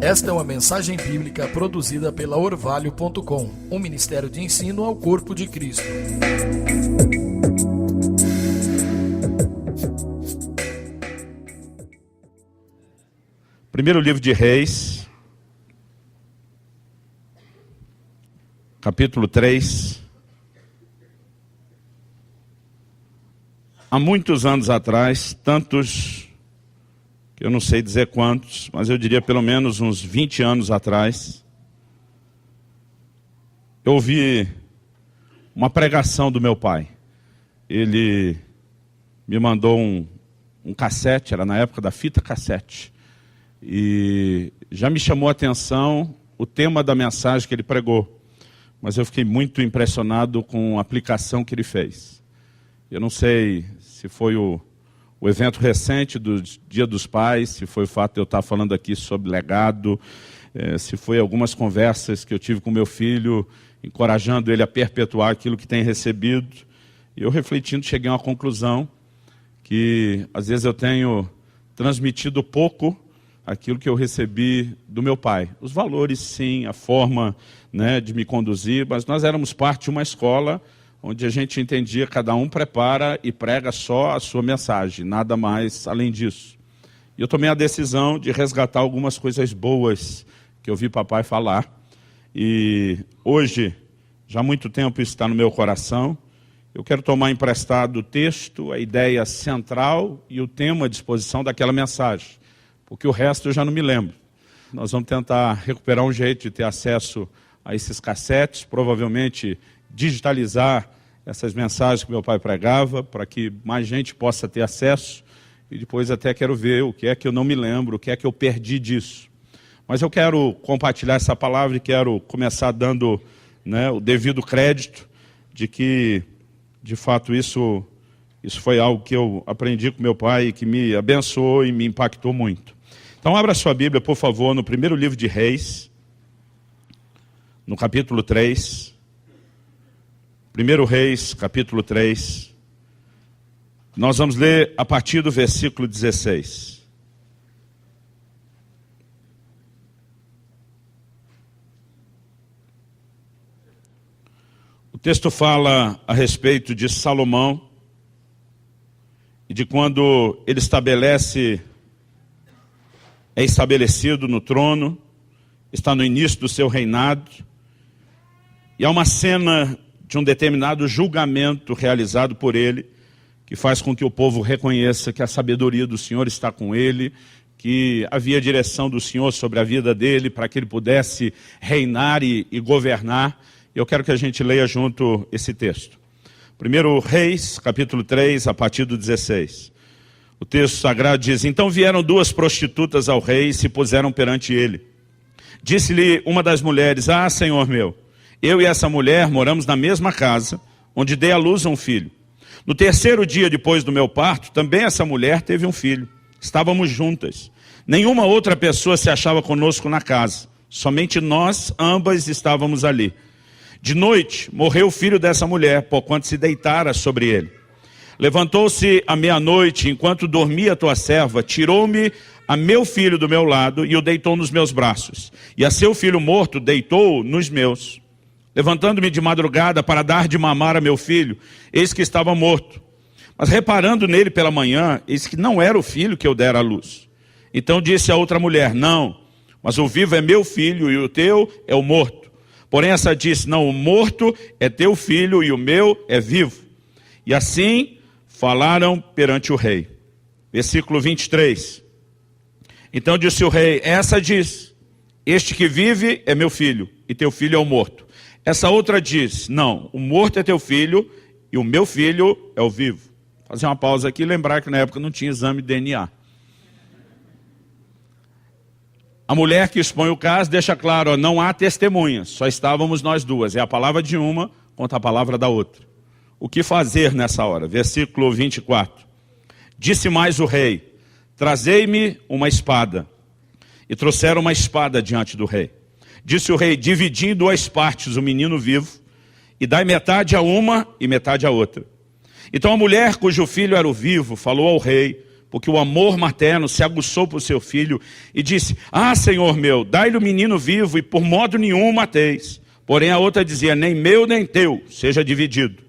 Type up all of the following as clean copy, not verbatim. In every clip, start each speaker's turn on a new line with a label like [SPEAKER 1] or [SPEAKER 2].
[SPEAKER 1] Esta é uma mensagem bíblica produzida pela Orvalho.com, um ministério de ensino ao corpo de Cristo.
[SPEAKER 2] Primeiro livro de Reis, capítulo 3. Há muitos anos atrás, tantos que eu não sei dizer quantos, mas eu diria pelo menos uns 20 anos atrás, eu ouvi uma pregação do meu pai. Ele me mandou um cassete, era na época da fita cassete, e já me chamou a atenção o tema da mensagem que ele pregou, mas eu fiquei muito impressionado com a aplicação que ele fez. Eu não sei se foi o evento recente do Dia dos Pais, se foi o fato de eu estar falando aqui sobre legado, se foi algumas conversas que eu tive com meu filho, encorajando ele a perpetuar aquilo que tem recebido. E eu refletindo, cheguei a uma conclusão que às vezes eu tenho transmitido pouco aquilo que eu recebi do meu pai. Os valores, sim, a forma, né, de me conduzir, mas nós éramos parte de uma escola onde a gente entendia, cada um prepara e prega só a sua mensagem, nada mais além disso. E eu tomei a decisão de resgatar algumas coisas boas que eu vi papai falar. E hoje, já há muito tempo isso está no meu coração, eu quero tomar emprestado o texto, a ideia central e o tema à disposição daquela mensagem, porque o resto eu já não me lembro. Nós vamos tentar recuperar um jeito de ter acesso a esses cassetes, provavelmente digitalizar essas mensagens que meu pai pregava, para que mais gente possa ter acesso, e depois até quero ver o que é que eu não me lembro, o que é que eu perdi disso. Mas eu quero compartilhar essa palavra e quero começar dando, né, o devido crédito de que, de fato, isso foi algo que eu aprendi com meu pai e que me abençoou e me impactou muito. Então abra sua Bíblia, por favor, no primeiro livro de Reis, no capítulo 3. 1 Reis, capítulo 3, nós vamos ler a partir do versículo 16. O texto fala a respeito de Salomão e de quando ele é estabelecido no trono, está no início do seu reinado, e há uma cena de um determinado julgamento realizado por ele, que faz com que o povo reconheça que a sabedoria do Senhor está com ele, que havia direção do Senhor sobre a vida dele, para que ele pudesse reinar e governar. Eu quero que a gente leia junto esse texto. 1 Reis, capítulo 3, a partir do 16. O texto sagrado diz: Então vieram duas prostitutas ao rei e se puseram perante ele. Disse-lhe uma das mulheres: Ah, senhor meu, eu e essa mulher moramos na mesma casa, onde dei à luz um filho. No terceiro dia depois do meu parto, também essa mulher teve um filho. Estávamos juntas. Nenhuma outra pessoa se achava conosco na casa. Somente nós, ambas, estávamos ali. De noite, morreu o filho dessa mulher, porquanto se deitara sobre ele. Levantou-se à meia-noite, enquanto dormia tua serva, tirou-me a meu filho do meu lado e o deitou nos meus braços. E a seu filho morto deitou-o nos meus. Levantando-me de madrugada para dar de mamar a meu filho, eis que estava morto. Mas reparando nele pela manhã, eis que não era o filho que eu dera à luz. Então disse a outra mulher: Não, mas o vivo é meu filho e o teu é o morto. Porém essa disse: Não, o morto é teu filho e o meu é vivo. E assim falaram perante o rei. Versículo 23. Então disse o rei: Essa diz: Este que vive é meu filho e teu filho é o morto. Essa outra diz: Não, o morto é teu filho e o meu filho é o vivo. Vou fazer uma pausa aqui e lembrar que na época não tinha exame de DNA. A mulher que expõe o caso deixa claro: não há testemunhas, só estávamos nós duas. É a palavra de uma contra a palavra da outra. O que fazer nessa hora? Versículo 24. Disse mais o rei: Trazei-me uma espada. E trouxeram uma espada diante do rei. Disse o rei: Dividi em duas partes o menino vivo, e dai metade a uma e metade a outra. Então a mulher cujo filho era o vivo falou ao rei: porque o amor materno se aguçou por seu filho, e disse: ah, Senhor meu, dai-lhe o menino vivo, e por modo nenhum o mateis. Porém a outra dizia: nem meu nem teu, seja dividido.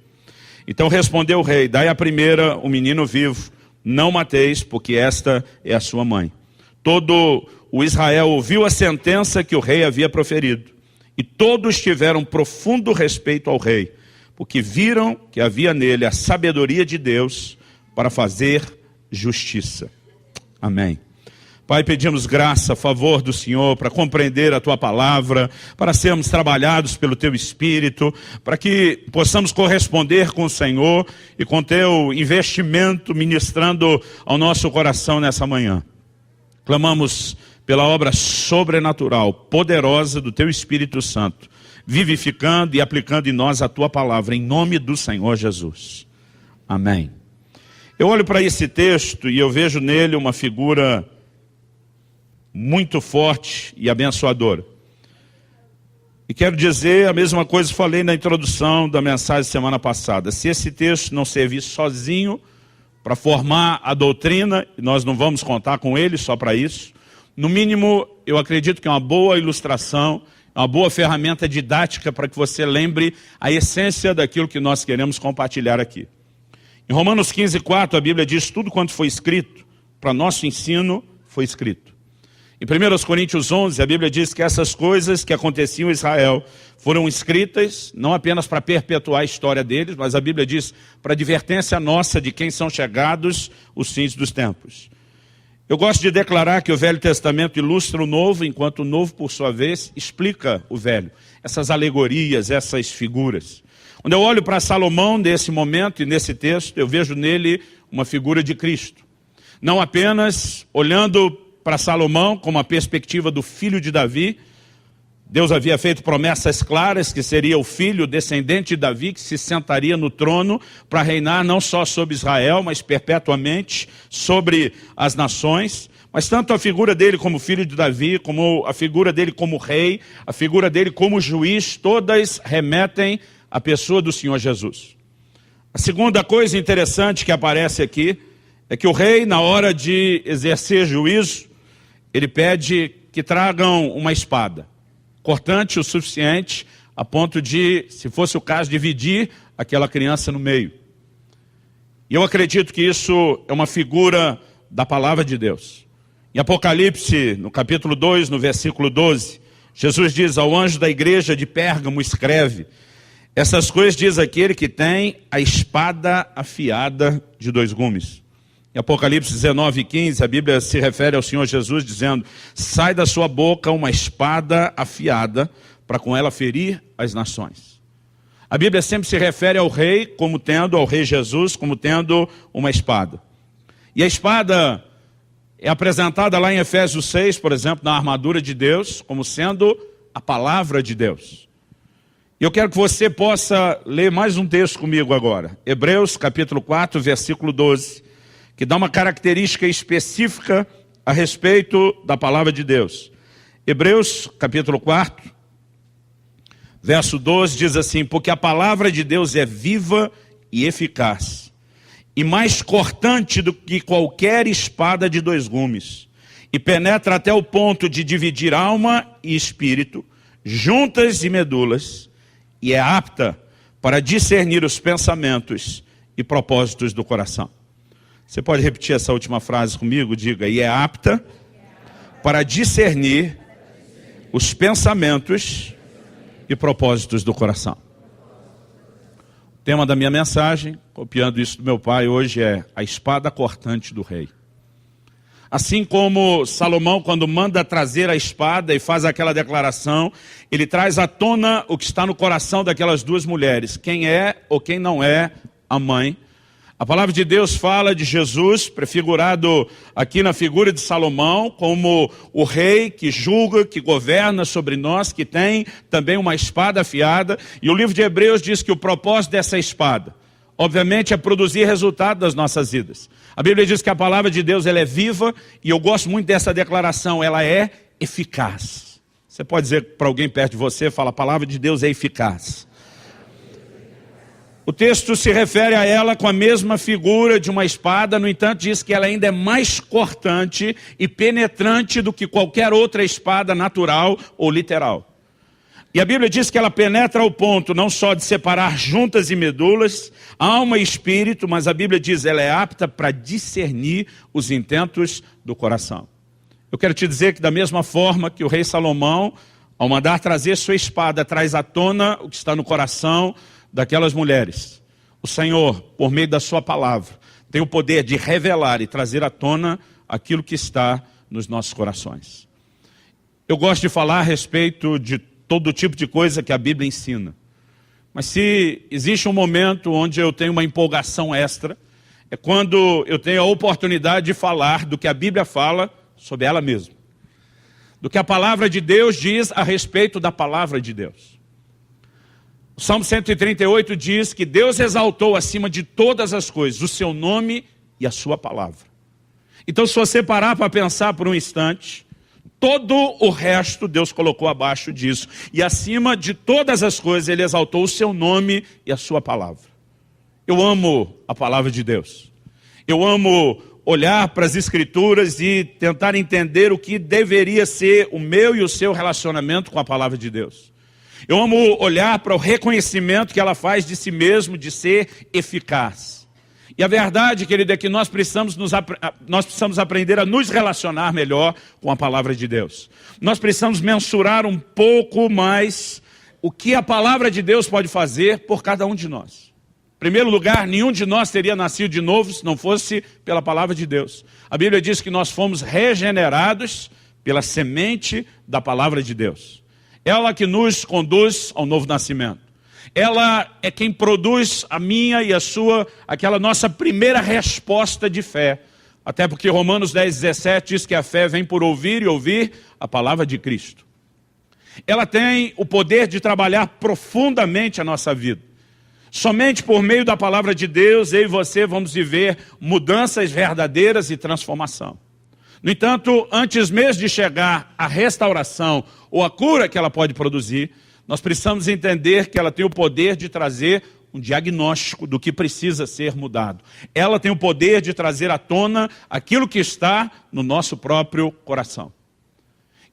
[SPEAKER 2] Então respondeu o rei: dai a primeira o menino vivo, não mateis, porque esta é a sua mãe. Todo o Israel ouviu a sentença que o rei havia proferido, e todos tiveram profundo respeito ao rei, porque viram que havia nele a sabedoria de Deus para fazer justiça. Amém. Pai, pedimos graça, favor do Senhor, para compreender a Tua palavra, para sermos trabalhados pelo Teu Espírito, para que possamos corresponder com o Senhor e com Teu investimento ministrando ao nosso coração nessa manhã. Clamamos pela obra sobrenatural, poderosa do Teu Espírito Santo, vivificando e aplicando em nós a Tua palavra, em nome do Senhor Jesus. Amém. Eu olho para esse texto e eu vejo nele uma figura muito forte e abençoadora. E quero dizer a mesma coisa que falei na introdução da mensagem semana passada. Se esse texto não servir sozinho para formar a doutrina, e nós não vamos contar com ele só para isso, no mínimo, eu acredito que é uma boa ilustração, uma boa ferramenta didática para que você lembre a essência daquilo que nós queremos compartilhar aqui. Em Romanos 15:4, a Bíblia diz: tudo quanto foi escrito, para nosso ensino, foi escrito. Em 1 Coríntios 11, a Bíblia diz que essas coisas que aconteciam em Israel foram escritas, não apenas para perpetuar a história deles, mas a Bíblia diz para advertência nossa de quem são chegados os fins dos tempos. Eu gosto de declarar que o Velho Testamento ilustra o Novo, enquanto o Novo, por sua vez, explica o Velho. Essas alegorias, essas figuras. Quando eu olho para Salomão nesse momento e nesse texto, eu vejo nele uma figura de Cristo. Não apenas olhando para Salomão como a perspectiva do filho de Davi. Deus havia feito promessas claras que seria o filho descendente de Davi que se sentaria no trono para reinar não só sobre Israel, mas perpetuamente sobre as nações. Mas tanto a figura dele como filho de Davi, como a figura dele como rei, a figura dele como juiz, todas remetem à pessoa do Senhor Jesus. A segunda coisa interessante que aparece aqui é que o rei, na hora de exercer juízo, ele pede que tragam uma espada, cortante o suficiente, a ponto de, se fosse o caso, dividir aquela criança no meio. E eu acredito que isso é uma figura da palavra de Deus. Em Apocalipse, no capítulo 2, no versículo 12, Jesus diz ao anjo da igreja de Pérgamo: escreve, essas coisas diz aquele que tem a espada afiada de 2 gumes. Em Apocalipse 19:15, a Bíblia se refere ao Senhor Jesus dizendo: sai da sua boca uma espada afiada, para com ela ferir as nações. A Bíblia sempre se refere ao rei como tendo, ao rei Jesus, como tendo uma espada. E a espada é apresentada lá em Efésios 6, por exemplo, na armadura de Deus, como sendo a palavra de Deus. E eu quero que você possa ler mais um texto comigo agora. Hebreus capítulo 4, versículo 12. Que dá uma característica específica a respeito da palavra de Deus. Hebreus, capítulo 4, verso 12, diz assim: porque a palavra de Deus é viva e eficaz, e mais cortante do que qualquer espada de 2 gumes, e penetra até o ponto de dividir alma e espírito, juntas e medulas, e é apta para discernir os pensamentos e propósitos do coração. Você pode repetir essa última frase comigo? Diga: e é apta para discernir os pensamentos e propósitos do coração. O tema da minha mensagem, copiando isso do meu pai, hoje é a espada cortante do rei. Assim como Salomão, quando manda trazer a espada e faz aquela declaração, ele traz à tona o que está no coração daquelas 2 mulheres, quem é ou quem não é a mãe. A palavra de Deus fala de Jesus, prefigurado aqui na figura de Salomão, como o rei que julga, que governa sobre nós, que tem também uma espada afiada. E o livro de Hebreus diz que o propósito dessa espada, obviamente, é produzir resultado das nossas vidas. A Bíblia diz que a palavra de Deus ela é viva, e eu gosto muito dessa declaração, ela é eficaz. Você pode dizer para alguém perto de você, fala: a palavra de Deus é eficaz. O texto se refere a ela com a mesma figura de uma espada, no entanto diz que ela ainda é mais cortante e penetrante do que qualquer outra espada natural ou literal. E a Bíblia diz que ela penetra ao ponto não só de separar juntas e medulas, alma e espírito, mas a Bíblia diz que ela é apta para discernir os intentos do coração. Eu quero te dizer que da mesma forma que o rei Salomão, ao mandar trazer sua espada, traz à tona o que está no coração daquelas mulheres, o Senhor, por meio da sua palavra, tem o poder de revelar e trazer à tona aquilo que está nos nossos corações. Eu gosto de falar a respeito de todo tipo de coisa que a Bíblia ensina. Mas se existe um momento onde eu tenho uma empolgação extra, é quando eu tenho a oportunidade de falar do que a Bíblia fala sobre ela mesma. Do que a palavra de Deus diz a respeito da palavra de Deus. O Salmo 138 diz que Deus exaltou acima de todas as coisas o seu nome e a sua palavra. Então, se você parar para pensar por um instante, todo o resto Deus colocou abaixo disso. E acima de todas as coisas, Ele exaltou o seu nome e a sua palavra. Eu amo a palavra de Deus. Eu amo olhar para as Escrituras e tentar entender o que deveria ser o meu e o seu relacionamento com a palavra de Deus. Eu amo olhar para o reconhecimento que ela faz de si mesmo, de ser eficaz. E a verdade, querido, é que nós precisamos aprender a nos relacionar melhor com a palavra de Deus. Nós precisamos mensurar um pouco mais o que a palavra de Deus pode fazer por cada um de nós. Em primeiro lugar, nenhum de nós teria nascido de novo se não fosse pela palavra de Deus. A Bíblia diz que nós fomos regenerados pela semente da palavra de Deus. Ela que nos conduz ao novo nascimento. Ela é quem produz a minha e a sua, aquela nossa primeira resposta de fé. Até porque Romanos 10:17 diz que a fé vem por ouvir e ouvir a palavra de Cristo. Ela tem o poder de trabalhar profundamente a nossa vida. Somente por meio da palavra de Deus, eu e você vamos viver mudanças verdadeiras e transformação. No entanto, antes mesmo de chegar à restauração ou à cura que ela pode produzir, nós precisamos entender que ela tem o poder de trazer um diagnóstico do que precisa ser mudado. Ela tem o poder de trazer à tona aquilo que está no nosso próprio coração.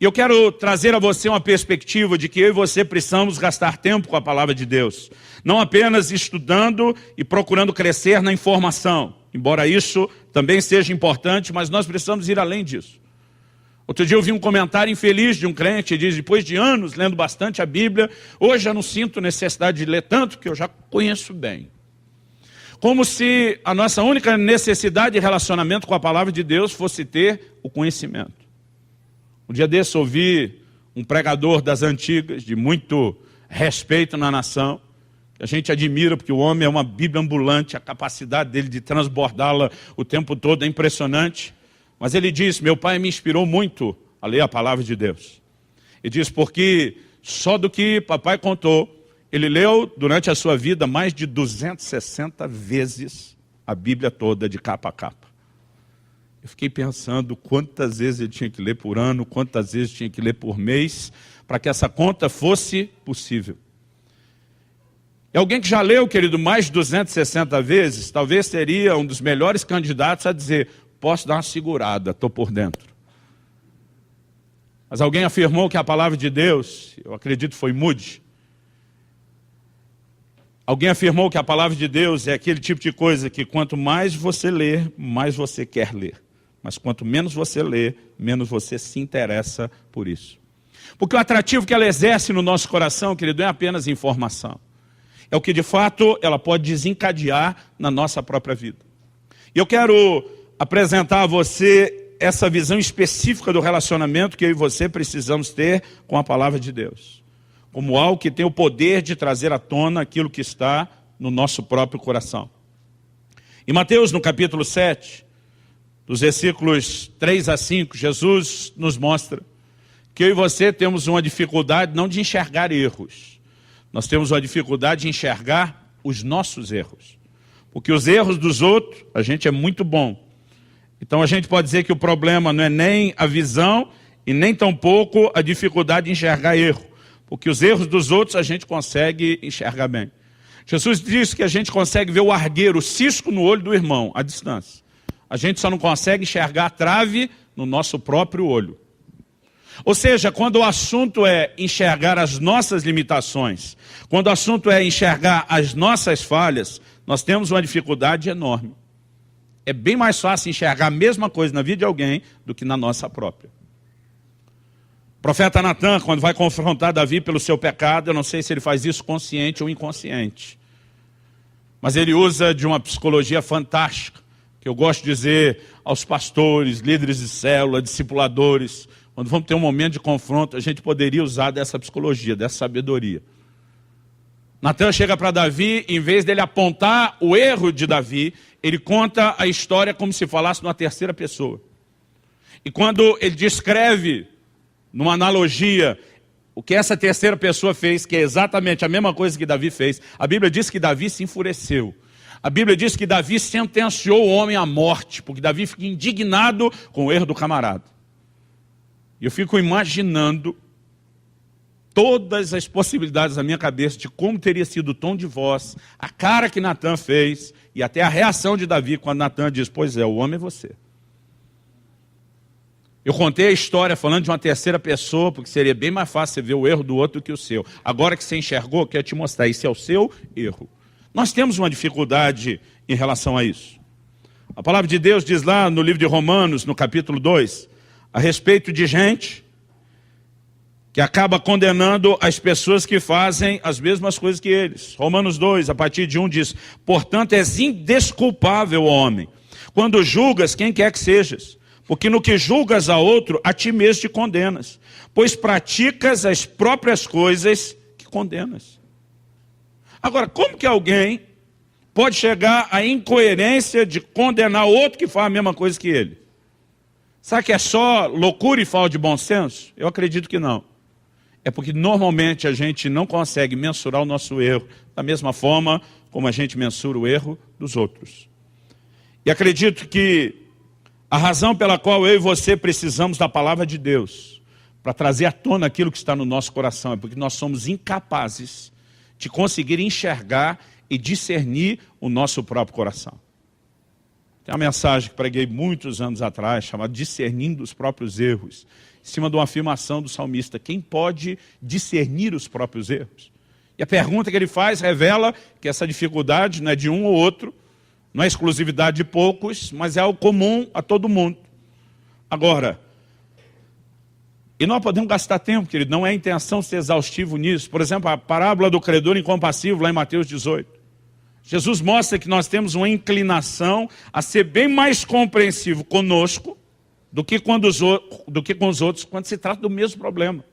[SPEAKER 2] E eu quero trazer a você uma perspectiva de que eu e você precisamos gastar tempo com a palavra de Deus. Não apenas estudando e procurando crescer na informação. Embora isso também seja importante, mas nós precisamos ir além disso. Outro dia eu vi um comentário infeliz de um crente que diz, depois de anos lendo bastante a Bíblia, hoje já não sinto necessidade de ler tanto, que eu já conheço bem. Como se a nossa única necessidade de relacionamento com a palavra de Deus fosse ter o conhecimento. Um dia desse ouvi um pregador das antigas, de muito respeito na nação, que a gente admira porque o homem é uma Bíblia ambulante, a capacidade dele de transbordá-la o tempo todo é impressionante. Mas ele diz, meu pai me inspirou muito a ler a palavra de Deus. Ele diz, porque só do que papai contou, ele leu durante a sua vida mais de 260 vezes a Bíblia toda, de capa a capa. Eu fiquei pensando quantas vezes ele tinha que ler por ano, quantas vezes tinha que ler por mês, para que essa conta fosse possível. E alguém que já leu, querido, mais de 260 vezes, talvez seria um dos melhores candidatos a dizer, posso dar uma segurada, estou por dentro. Mas alguém afirmou que a palavra de Deus, eu acredito foi Moody, alguém afirmou que a palavra de Deus é aquele tipo de coisa que quanto mais você lê, mais você quer ler. Mas quanto menos você lê, menos você se interessa por isso. Porque o atrativo que ela exerce no nosso coração, querido, não é apenas informação. É o que de fato ela pode desencadear na nossa própria vida. E eu quero apresentar a você essa visão específica do relacionamento que eu e você precisamos ter com a palavra de Deus. Como algo que tem o poder de trazer à tona aquilo que está no nosso próprio coração. Em Mateus, no capítulo 7, dos versículos 3 a 5, Jesus nos mostra que eu e você temos uma dificuldade não de enxergar erros. Nós temos uma dificuldade de enxergar os nossos erros. Porque os erros dos outros, a gente é muito bom. Então a gente pode dizer que o problema não é nem a visão e nem tampouco a dificuldade de enxergar erro. Porque os erros dos outros a gente consegue enxergar bem. Jesus disse que a gente consegue ver o argueiro, o cisco no olho do irmão, à distância. A gente só não consegue enxergar a trave no nosso próprio olho. Ou seja, quando o assunto é enxergar as nossas limitações, quando o assunto é enxergar as nossas falhas, nós temos uma dificuldade enorme. É bem mais fácil enxergar a mesma coisa na vida de alguém do que na nossa própria. O profeta Natan, quando vai confrontar Davi pelo seu pecado, eu não sei se ele faz isso consciente ou inconsciente, mas ele usa de uma psicologia fantástica, que eu gosto de dizer aos pastores, líderes de célula, discipuladores, quando vamos ter um momento de confronto, a gente poderia usar dessa psicologia, dessa sabedoria. Natan chega para Davi, em vez dele apontar o erro de Davi, ele conta a história como se falasse numa terceira pessoa. E quando ele descreve, numa analogia, o que essa terceira pessoa fez, que é exatamente a mesma coisa que Davi fez, a Bíblia diz que Davi se enfureceu. A Bíblia diz que Davi sentenciou o homem à morte, porque Davi fica indignado com o erro do camarada. E eu fico imaginando todas as possibilidades na minha cabeça de como teria sido o tom de voz, a cara que Natan fez e até a reação de Davi quando Natan diz, pois é, o homem é você. Eu contei a história falando de uma terceira pessoa, porque seria bem mais fácil você ver o erro do outro do que o seu. Agora que você enxergou, eu quero te mostrar, esse é o seu erro. Nós temos uma dificuldade em relação a isso. A palavra de Deus diz lá no livro de Romanos, no capítulo 2, a respeito de gente que acaba condenando as pessoas que fazem as mesmas coisas que eles. Romanos 2, a partir de 1 diz, portanto és indesculpável, homem, quando julgas quem quer que sejas, porque no que julgas a outro, a ti mesmo te condenas, pois praticas as próprias coisas que condenas. Agora, como que alguém pode chegar à incoerência de condenar outro que faz a mesma coisa que ele? Será que é só loucura e falta de bom senso? Eu acredito que não. É porque normalmente a gente não consegue mensurar o nosso erro da mesma forma como a gente mensura o erro dos outros. E acredito que a razão pela qual eu e você precisamos da palavra de Deus para trazer à tona aquilo que está no nosso coração é porque nós somos incapazes de conseguir enxergar e discernir o nosso próprio coração. Tem uma mensagem que preguei muitos anos atrás, chamada Discernindo os Próprios Erros, em cima de uma afirmação do salmista, quem pode discernir os próprios erros? E a pergunta que ele faz revela que essa dificuldade não é de um ou outro, não é exclusividade de poucos, mas é algo comum a todo mundo. Agora, e nós podemos gastar tempo, querido, não é a intenção ser exaustivo nisso. Por exemplo, a parábola do credor incompassível, lá em Mateus 18. Jesus mostra que nós temos uma inclinação a ser bem mais compreensivo conosco do que com os outros, quando se trata do mesmo problema.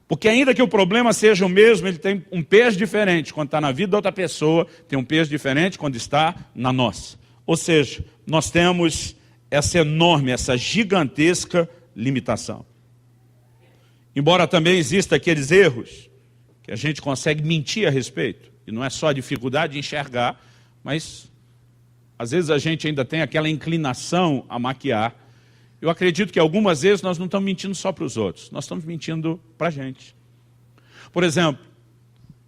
[SPEAKER 2] Porque ainda que o problema seja o mesmo, ele tem um peso diferente. Quando está na vida da outra pessoa, tem um peso diferente quando está na nossa. Ou seja, nós temos essa enorme, essa gigantesca limitação. Embora também existam aqueles erros que a gente consegue mentir a respeito. E não é só a dificuldade de enxergar, mas às vezes a gente ainda tem aquela inclinação a maquiar. Eu acredito que algumas vezes nós não estamos mentindo só para os outros, nós estamos mentindo para a gente. Por exemplo,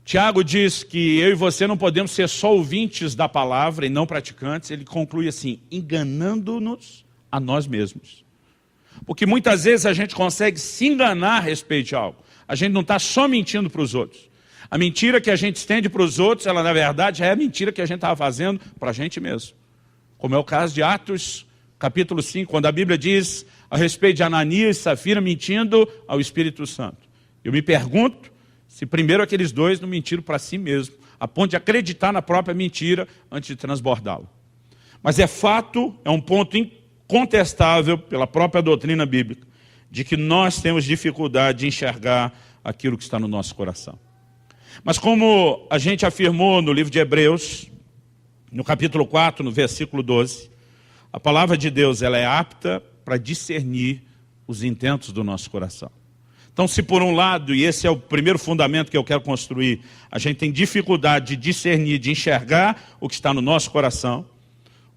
[SPEAKER 2] Tiago diz que eu e você não podemos ser só ouvintes da palavra e não praticantes. Ele conclui assim, enganando-nos a nós mesmos. Porque muitas vezes a gente consegue se enganar a respeito de algo. A gente não está só mentindo para os outros. A mentira que a gente estende para os outros, ela na verdade é a mentira que a gente estava fazendo para a gente mesmo. Como é o caso de Atos, capítulo 5, quando a Bíblia diz a respeito de Ananias e Safira mentindo ao Espírito Santo. Eu me pergunto se primeiro aqueles dois não mentiram para si mesmo, a ponto de acreditar na própria mentira antes de transbordá-la. Mas é fato, é um ponto incontestável pela própria doutrina bíblica, de que nós temos dificuldade de enxergar aquilo que está no nosso coração. Mas como a gente afirmou no livro de Hebreus, no capítulo 4, no versículo 12, a palavra de Deus ela é apta para discernir os intentos do nosso coração. Então, se por um lado, e esse é o primeiro fundamento que eu quero construir, a gente tem dificuldade de discernir, de enxergar o que está no nosso coração,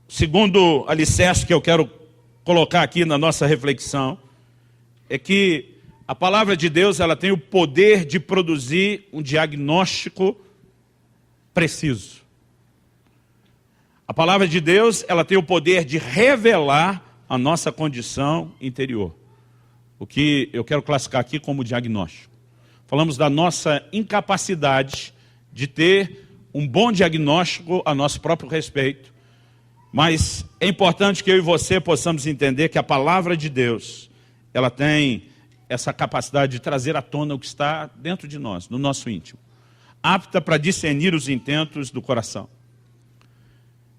[SPEAKER 2] o segundo alicerce que eu quero colocar aqui na nossa reflexão é que a palavra de Deus ela tem o poder de produzir um diagnóstico preciso. A palavra de Deus, ela tem o poder de revelar a nossa condição interior. O que eu quero classificar aqui como diagnóstico. Falamos da nossa incapacidade de ter um bom diagnóstico a nosso próprio respeito. Mas é importante que eu e você possamos entender que a palavra de Deus, ela tem essa capacidade de trazer à tona o que está dentro de nós, no nosso íntimo. Apta para discernir os intentos do coração.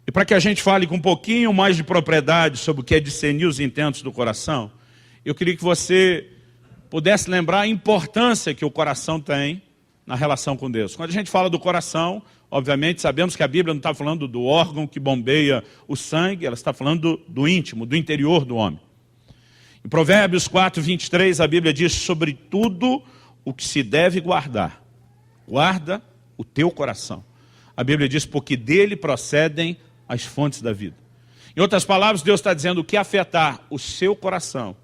[SPEAKER 2] E para que a gente fale com um pouquinho mais de propriedade sobre o que é discernir os intentos do coração, eu queria que você pudesse lembrar a importância que o coração tem na relação com Deus. Quando a gente fala do coração, obviamente sabemos que a Bíblia não está falando do órgão que bombeia o sangue, ela está falando do íntimo, do interior do homem. Em Provérbios 4, 23, a Bíblia diz: sobre tudo o que se deve guardar, guarda o teu coração. A Bíblia diz: porque dele procedem as fontes da vida. Em outras palavras, Deus está dizendo: o que afetar o seu coração,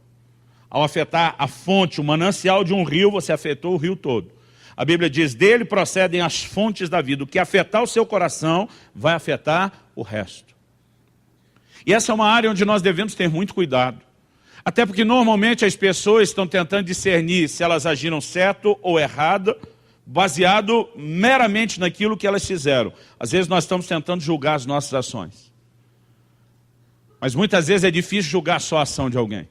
[SPEAKER 2] ao afetar a fonte, o manancial de um rio, você afetou o rio todo. A Bíblia diz: dele procedem as fontes da vida. O que afetar o seu coração vai afetar o resto. E essa é uma área onde nós devemos ter muito cuidado. Até porque normalmente as pessoas estão tentando discernir se elas agiram certo ou errado, baseado meramente naquilo que elas fizeram. Às vezes nós estamos tentando julgar as nossas ações. Mas muitas vezes é difícil julgar só a ação de alguém.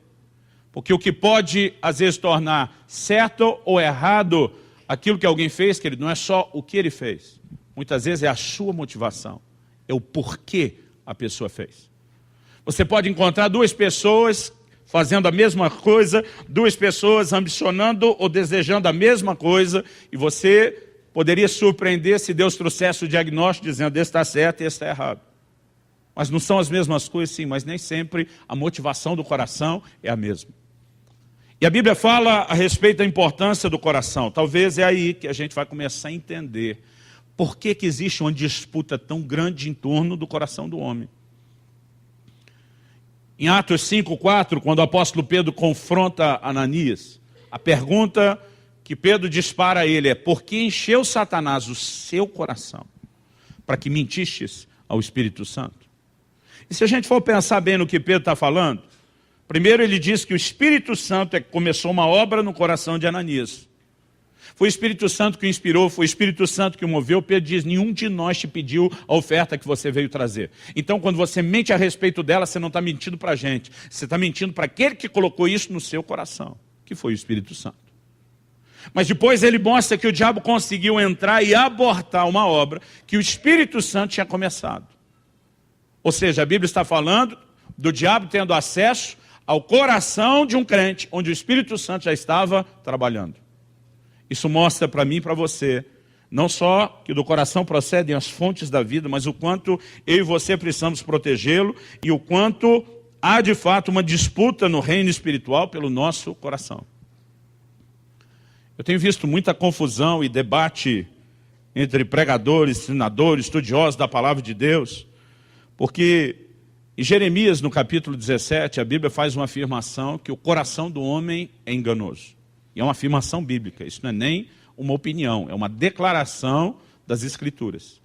[SPEAKER 2] Porque o que pode, às vezes, tornar certo ou errado aquilo que alguém fez, querido, não é só o que ele fez. Muitas vezes é a sua motivação. É o porquê a pessoa fez. Você pode encontrar duas pessoas fazendo a mesma coisa, duas pessoas ambicionando ou desejando a mesma coisa, e você poderia surpreender se Deus trouxesse o diagnóstico dizendo: esse está certo e esse está errado. Mas não são as mesmas coisas, sim, mas nem sempre a motivação do coração é a mesma. E a Bíblia fala a respeito da importância do coração. Talvez é aí que a gente vai começar a entender por que existe uma disputa tão grande em torno do coração do homem. Em Atos 5:4, quando o apóstolo Pedro confronta Ananias, a pergunta que Pedro dispara a ele é: por que encheu Satanás o seu coração para que mentistes ao Espírito Santo? E se a gente for pensar bem no que Pedro está falando, primeiro ele diz que o Espírito Santo é que começou uma obra no coração de Ananias. Foi o Espírito Santo que o inspirou, foi o Espírito Santo que o moveu. Pedro diz: nenhum de nós te pediu a oferta que você veio trazer. Então, quando você mente a respeito dela, você não está mentindo para a gente. Você está mentindo para aquele que colocou isso no seu coração, que foi o Espírito Santo. Mas depois ele mostra que o diabo conseguiu entrar e abortar uma obra que o Espírito Santo tinha começado. Ou seja, a Bíblia está falando do diabo tendo acesso ao coração de um crente, onde o Espírito Santo já estava trabalhando. Isso mostra para mim e para você, não só que do coração procedem as fontes da vida, mas o quanto eu e você precisamos protegê-lo e o quanto há de fato uma disputa no reino espiritual pelo nosso coração. Eu tenho visto muita confusão e debate entre pregadores, ensinadores, estudiosos da palavra de Deus, porque em Jeremias, no capítulo 17, a Bíblia faz uma afirmação que o coração do homem é enganoso. E é uma afirmação bíblica, isso não é nem uma opinião, é uma declaração das Escrituras.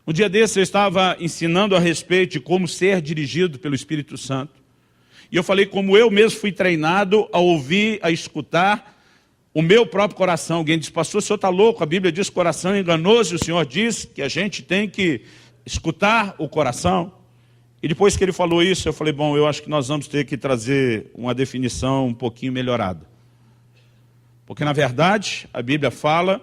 [SPEAKER 2] Um dia desse eu estava ensinando a respeito de como ser dirigido pelo Espírito Santo. E eu falei como eu mesmo fui treinado a ouvir, a escutar o meu próprio coração. Alguém disse: pastor, o senhor está louco, a Bíblia diz que o coração é enganoso, e o senhor diz que a gente tem que escutar o coração. E depois que ele falou isso, eu falei: bom, eu acho que nós vamos ter que trazer uma definição um pouquinho melhorada. Porque, na verdade, a Bíblia fala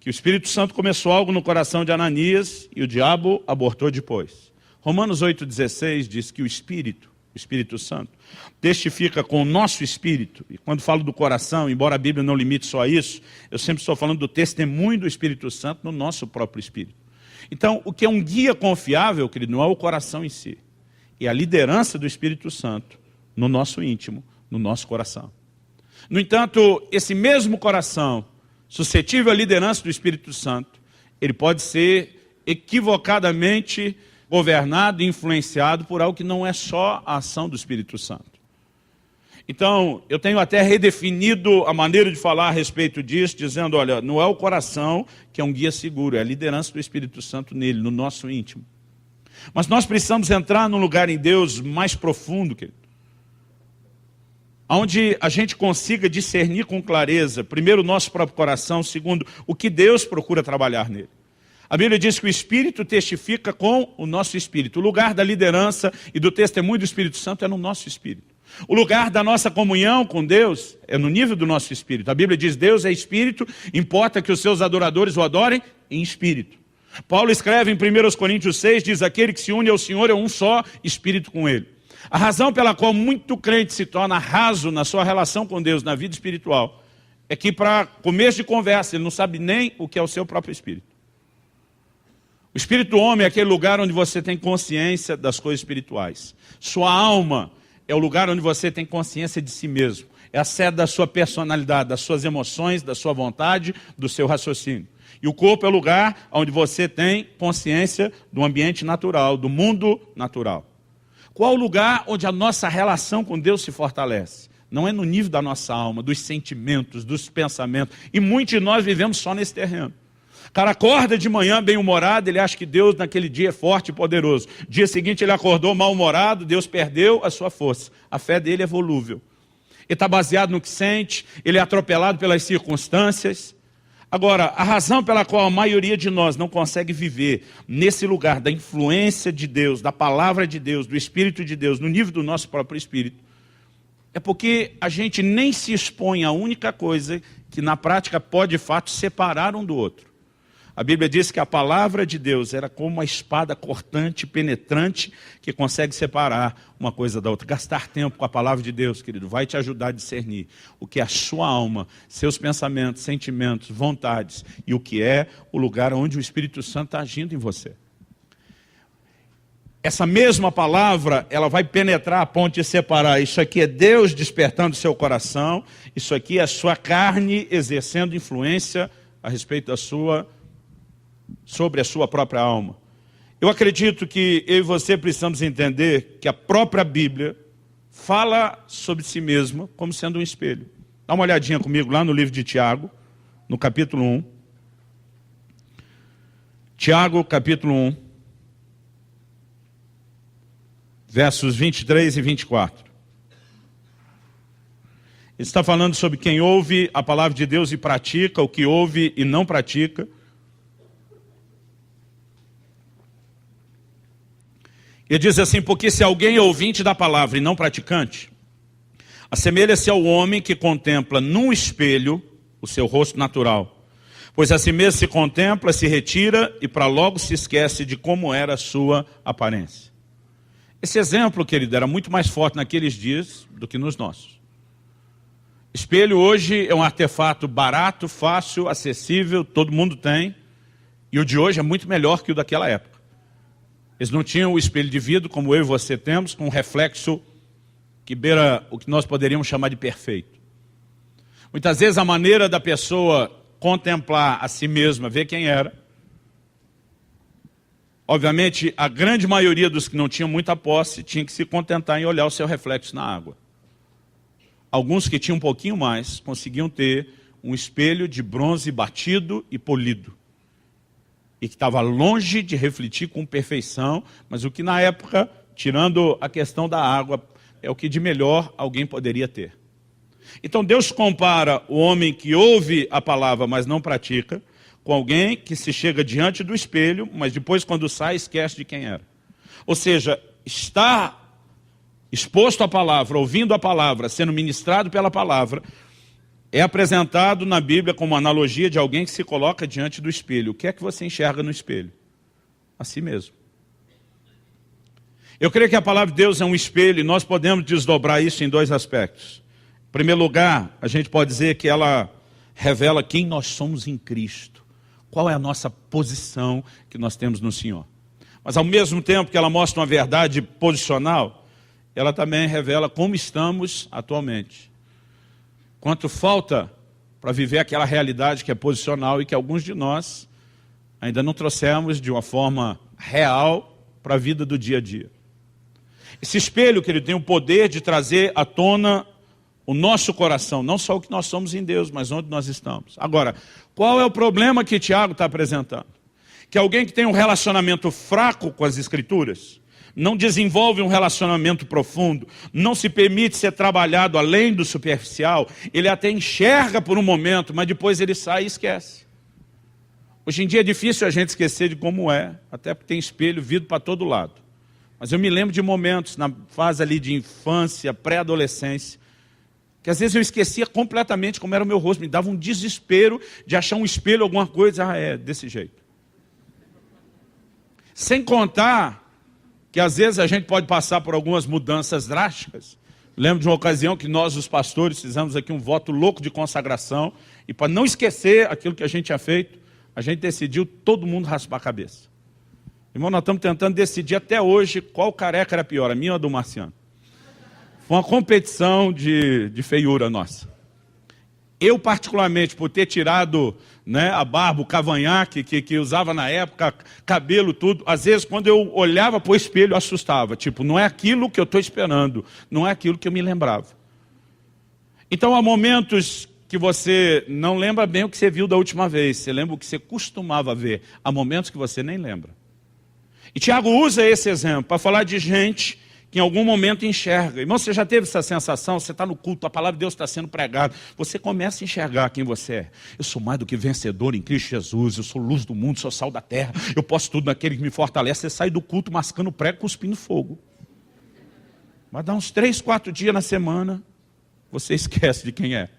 [SPEAKER 2] que o Espírito Santo começou algo no coração de Ananias e o diabo abortou depois. Romanos 8,16 diz que o Espírito Santo, testifica com o nosso espírito. E quando falo do coração, embora a Bíblia não limite só a isso, eu sempre estou falando do testemunho do Espírito Santo no nosso próprio espírito. Então, o que é um guia confiável, querido, não é o coração em si. É a liderança do Espírito Santo no nosso íntimo, no nosso coração. No entanto, esse mesmo coração, suscetível à liderança do Espírito Santo, ele pode ser equivocadamente governado e influenciado por algo que não é só a ação do Espírito Santo. Então, eu tenho até redefinido a maneira de falar a respeito disso, dizendo, olha, não é o coração que é um guia seguro, é a liderança do Espírito Santo nele, no nosso íntimo. Mas nós precisamos entrar num lugar em Deus mais profundo, querido, onde a gente consiga discernir com clareza, primeiro, o nosso próprio coração, segundo, o que Deus procura trabalhar nele. A Bíblia diz que o Espírito testifica com o nosso espírito. O lugar da liderança e do testemunho do Espírito Santo é no nosso espírito. O lugar da nossa comunhão com Deus é no nível do nosso espírito. A Bíblia diz, Deus é espírito, importa que os seus adoradores o adorem em espírito. Paulo escreve em 1 Coríntios 6, diz, aquele que se une ao Senhor é um só espírito com ele. A razão pela qual muito crente se torna raso na sua relação com Deus, na vida espiritual, é que para começo de conversa, ele não sabe nem o que é o seu próprio espírito. O espírito do homem é aquele lugar onde você tem consciência das coisas espirituais. Sua alma é o lugar onde você tem consciência de si mesmo. É a sede da sua personalidade, das suas emoções, da sua vontade, do seu raciocínio. E o corpo é o lugar onde você tem consciência do ambiente natural, do mundo natural. Qual o lugar onde a nossa relação com Deus se fortalece? Não é no nível da nossa alma, dos sentimentos, dos pensamentos. E muitos de nós vivemos só nesse terreno. O cara acorda de manhã bem-humorado, ele acha que Deus naquele dia é forte e poderoso. Dia seguinte ele acordou mal-humorado, Deus perdeu a sua força. A fé dele é volúvel. Ele está baseado no que sente, ele é atropelado pelas circunstâncias. Agora, a razão pela qual a maioria de nós não consegue viver nesse lugar da influência de Deus, da palavra de Deus, do Espírito de Deus, no nível do nosso próprio Espírito, é porque a gente nem se expõe à única coisa que na prática pode de fato separar um do outro. A Bíblia diz que a palavra de Deus era como uma espada cortante, penetrante, que consegue separar uma coisa da outra. Gastar tempo com a palavra de Deus, querido, vai te ajudar a discernir o que é a sua alma, seus pensamentos, sentimentos, vontades, e o que é o lugar onde o Espírito Santo está agindo em você. Essa mesma palavra, ela vai penetrar a ponto de separar. Isso aqui é Deus despertando o seu coração, isso aqui é a sua carne exercendo influência a respeito da sobre a sua própria alma. Eu acredito que eu e você precisamos entender que a própria Bíblia fala sobre si mesma como sendo um espelho. Dá uma olhadinha comigo lá no livro de Tiago, no capítulo 1. Tiago, capítulo 1, versos 23 e 24. Ele está falando sobre quem ouve a palavra de Deus e pratica, o que ouve e não pratica. Ele diz assim, porque se alguém é ouvinte da palavra e não praticante, assemelha-se ao homem que contempla num espelho o seu rosto natural. Pois assim mesmo se contempla, se retira e para logo se esquece de como era a sua aparência. Esse exemplo, querido, era muito mais forte naqueles dias do que nos nossos. Espelho hoje é um artefato barato, fácil, acessível, todo mundo tem. E o de hoje é muito melhor que o daquela época. Eles não tinham o espelho de vidro, como eu e você temos, com um reflexo que beira o que nós poderíamos chamar de perfeito. Muitas vezes a maneira da pessoa contemplar a si mesma, ver quem era. Obviamente, a grande maioria dos que não tinham muita posse tinha que se contentar em olhar o seu reflexo na água. Alguns que tinham um pouquinho mais conseguiam ter um espelho de bronze batido e polido. E que estava longe de refletir com perfeição, mas o que na época, tirando a questão da água, é o que de melhor alguém poderia ter. Então Deus compara o homem que ouve a palavra, mas não pratica, com alguém que se chega diante do espelho, mas depois quando sai esquece de quem era. Ou seja, estar exposto à palavra, ouvindo a palavra, sendo ministrado pela palavra, é apresentado na Bíblia como analogia de alguém que se coloca diante do espelho. O que é que você enxerga no espelho? A si mesmo. Eu creio que a palavra de Deus é um espelho e nós podemos desdobrar isso em dois aspectos. Em primeiro lugar, a gente pode dizer que ela revela quem nós somos em Cristo. Qual é a nossa posição que nós temos no Senhor. Mas ao mesmo tempo que ela mostra uma verdade posicional, ela também revela como estamos atualmente. Quanto falta para viver aquela realidade que é posicional e que alguns de nós ainda não trouxemos de uma forma real para a vida do dia a dia. Esse espelho, que ele tem o poder de trazer à tona o nosso coração, não só o que nós somos em Deus, mas onde nós estamos. Agora, qual é o problema que Tiago está apresentando? Que alguém que tem um relacionamento fraco com as Escrituras, não desenvolve um relacionamento profundo, não se permite ser trabalhado além do superficial, ele até enxerga por um momento, mas depois ele sai e esquece. Hoje em dia é difícil a gente esquecer de como é, até porque tem espelho, vidro para todo lado. Mas eu me lembro de momentos na fase ali de infância, pré-adolescência, que às vezes eu esquecia completamente como era o meu rosto, me dava um desespero de achar um espelho, alguma coisa, é desse jeito. Sem contar que às vezes a gente pode passar por algumas mudanças drásticas. Lembro de uma ocasião que nós, os pastores, fizemos aqui um voto louco de consagração, e para não esquecer aquilo que a gente tinha feito, a gente decidiu todo mundo raspar a cabeça. Irmão, nós estamos tentando decidir até hoje qual careca era pior, a minha ou a do Marciano. Foi uma competição de feiura nossa. Eu, particularmente, por ter tirado, né, a barba, o cavanhaque que usava na época, cabelo, tudo, às vezes, quando eu olhava para o espelho, eu assustava. Tipo, não é aquilo que eu estou esperando, não é aquilo que eu me lembrava. Então, há momentos que você não lembra bem o que você viu da última vez, você lembra o que você costumava ver. Há momentos que você nem lembra. E Tiago usa esse exemplo para falar de gente que em algum momento enxerga. Irmão, você já teve essa sensação? Você está no culto, a palavra de Deus está sendo pregada. Você começa a enxergar quem você é. Eu sou mais do que vencedor em Cristo Jesus. Eu sou luz do mundo, sou sal da terra. Eu posso tudo naquele que me fortalece. Você sai do culto mascando prego, cuspindo fogo. Vai dar uns 3, 4 dias na semana, você esquece de quem é.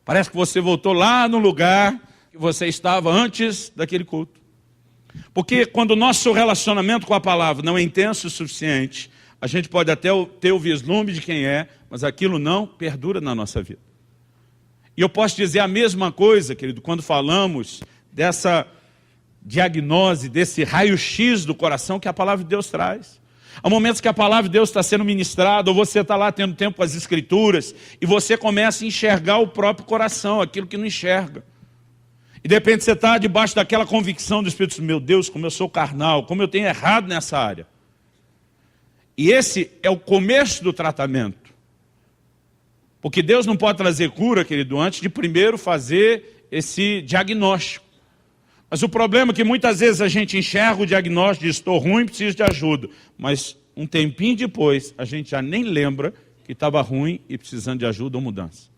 [SPEAKER 2] Parece que você voltou lá no lugar que você estava antes daquele culto. Porque quando o nosso relacionamento com a palavra não é intenso o suficiente, a gente pode até ter o vislumbre de quem é, mas aquilo não perdura na nossa vida. E eu posso dizer a mesma coisa, querido, quando falamos dessa diagnose, desse raio-x do coração que a palavra de Deus traz. Há momentos que a palavra de Deus está sendo ministrada, ou você está lá tendo tempo com as Escrituras, e você começa a enxergar o próprio coração, aquilo que não enxerga. E de repente você está debaixo daquela convicção do Espírito Santo, meu Deus, como eu sou carnal, como eu tenho errado nessa área. E esse é o começo do tratamento. Porque Deus não pode trazer cura, querido, antes de primeiro fazer esse diagnóstico. Mas o problema é que muitas vezes a gente enxerga o diagnóstico e diz, estou ruim, preciso de ajuda. Mas um tempinho depois, a gente já nem lembra que estava ruim e precisando de ajuda ou mudança.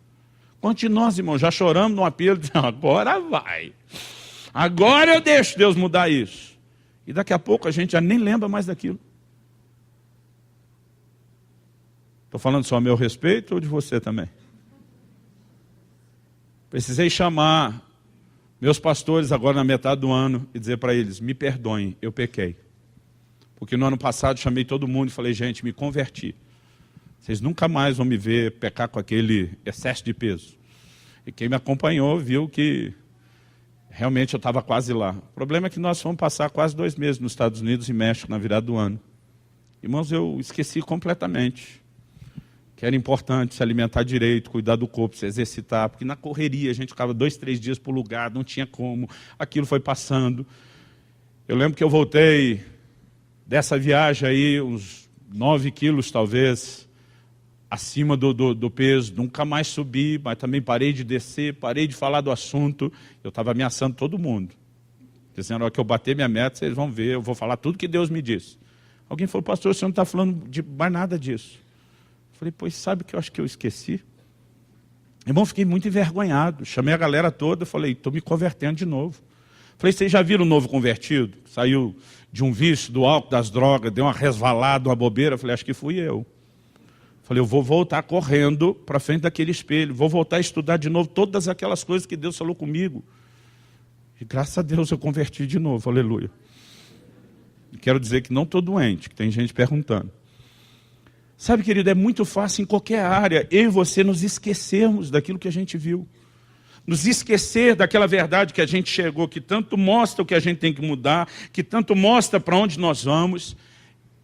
[SPEAKER 2] Quantos de nós, irmãos, já choramos no apelo, dizendo, agora vai. Agora eu deixo Deus mudar isso. E daqui a pouco a gente já nem lembra mais daquilo. Estou falando só a meu respeito ou de você também? Precisei chamar meus pastores agora na metade do ano e dizer para eles, me perdoem, eu pequei. Porque no ano passado chamei todo mundo e falei, gente, me converti. Vocês nunca mais vão me ver pecar com aquele excesso de peso. E quem me acompanhou viu que realmente eu estava quase lá. O problema é que nós fomos passar quase 2 meses nos Estados Unidos e México na virada do ano. Irmãos, eu esqueci completamente que era importante se alimentar direito, cuidar do corpo, se exercitar, porque na correria a gente ficava 2, 3 dias por lugar, não tinha como, aquilo foi passando. Eu lembro que eu voltei dessa viagem aí, uns 9 quilos talvez, acima do peso, nunca mais subi, mas também parei de descer, parei de falar do assunto, eu estava ameaçando todo mundo. Dizendo, ó, que eu bater minha meta, vocês vão ver, eu vou falar tudo que Deus me disse. Alguém falou, pastor, você não está falando de mais nada disso. Eu falei, pois sabe o que eu acho que eu esqueci? Irmão, fiquei muito envergonhado, chamei a galera toda, falei, estou me convertendo de novo. Falei, vocês já viram o novo convertido? Saiu de um vício, do álcool, das drogas, deu uma resvalada, uma bobeira, falei, acho que fui eu. Falei, eu vou voltar correndo para frente daquele espelho, vou voltar a estudar de novo todas aquelas coisas que Deus falou comigo. E graças a Deus eu converti de novo, aleluia. E quero dizer que não estou doente, que tem gente perguntando. Sabe, querido, é muito fácil em qualquer área, eu e você nos esquecermos daquilo que a gente viu. Nos esquecer daquela verdade que a gente chegou, que tanto mostra o que a gente tem que mudar, que tanto mostra para onde nós vamos.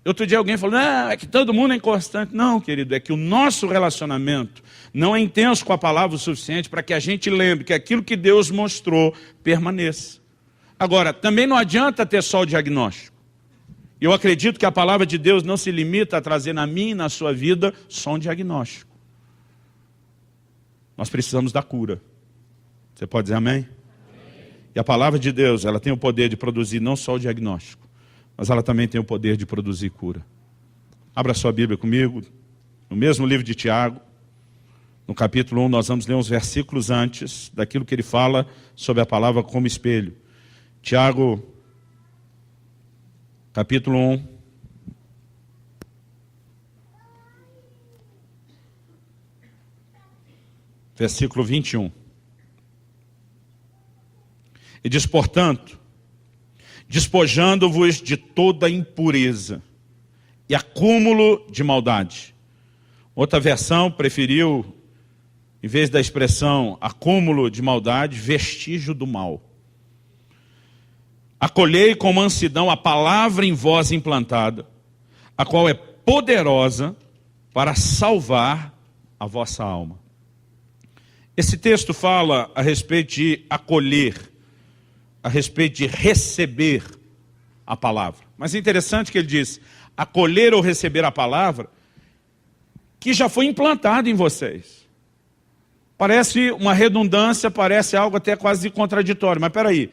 [SPEAKER 2] Outro dia alguém falou, não, é que todo mundo é inconstante. Não, querido, é que o nosso relacionamento não é intenso com a palavra o suficiente para que a gente lembre que aquilo que Deus mostrou permaneça. Agora, também não adianta ter só o diagnóstico. Eu acredito que a palavra de Deus não se limita a trazer na minha e na sua vida só um diagnóstico. nós precisamos da cura. Você pode dizer amém? E a palavra de Deus, ela tem o poder de produzir não só o diagnóstico, mas ela também tem o poder de produzir cura. Abra sua Bíblia comigo, no mesmo livro de Tiago, no capítulo 1, nós vamos ler uns versículos antes daquilo que ele fala sobre a palavra como espelho. Tiago, capítulo 1. Versículo 21. E diz, portanto, despojando-vos de toda impureza e acúmulo de maldade. Outra versão preferiu, em vez da expressão acúmulo de maldade, vestígio do mal. Acolhei com mansidão a palavra em vós implantada, a qual é poderosa para salvar a vossa alma. Esse texto fala a respeito de acolher, a respeito de receber a palavra. Mas é interessante que ele diz, acolher ou receber a palavra que já foi implantada em vocês. Parece uma redundância, parece algo até quase contraditório, mas espera aí.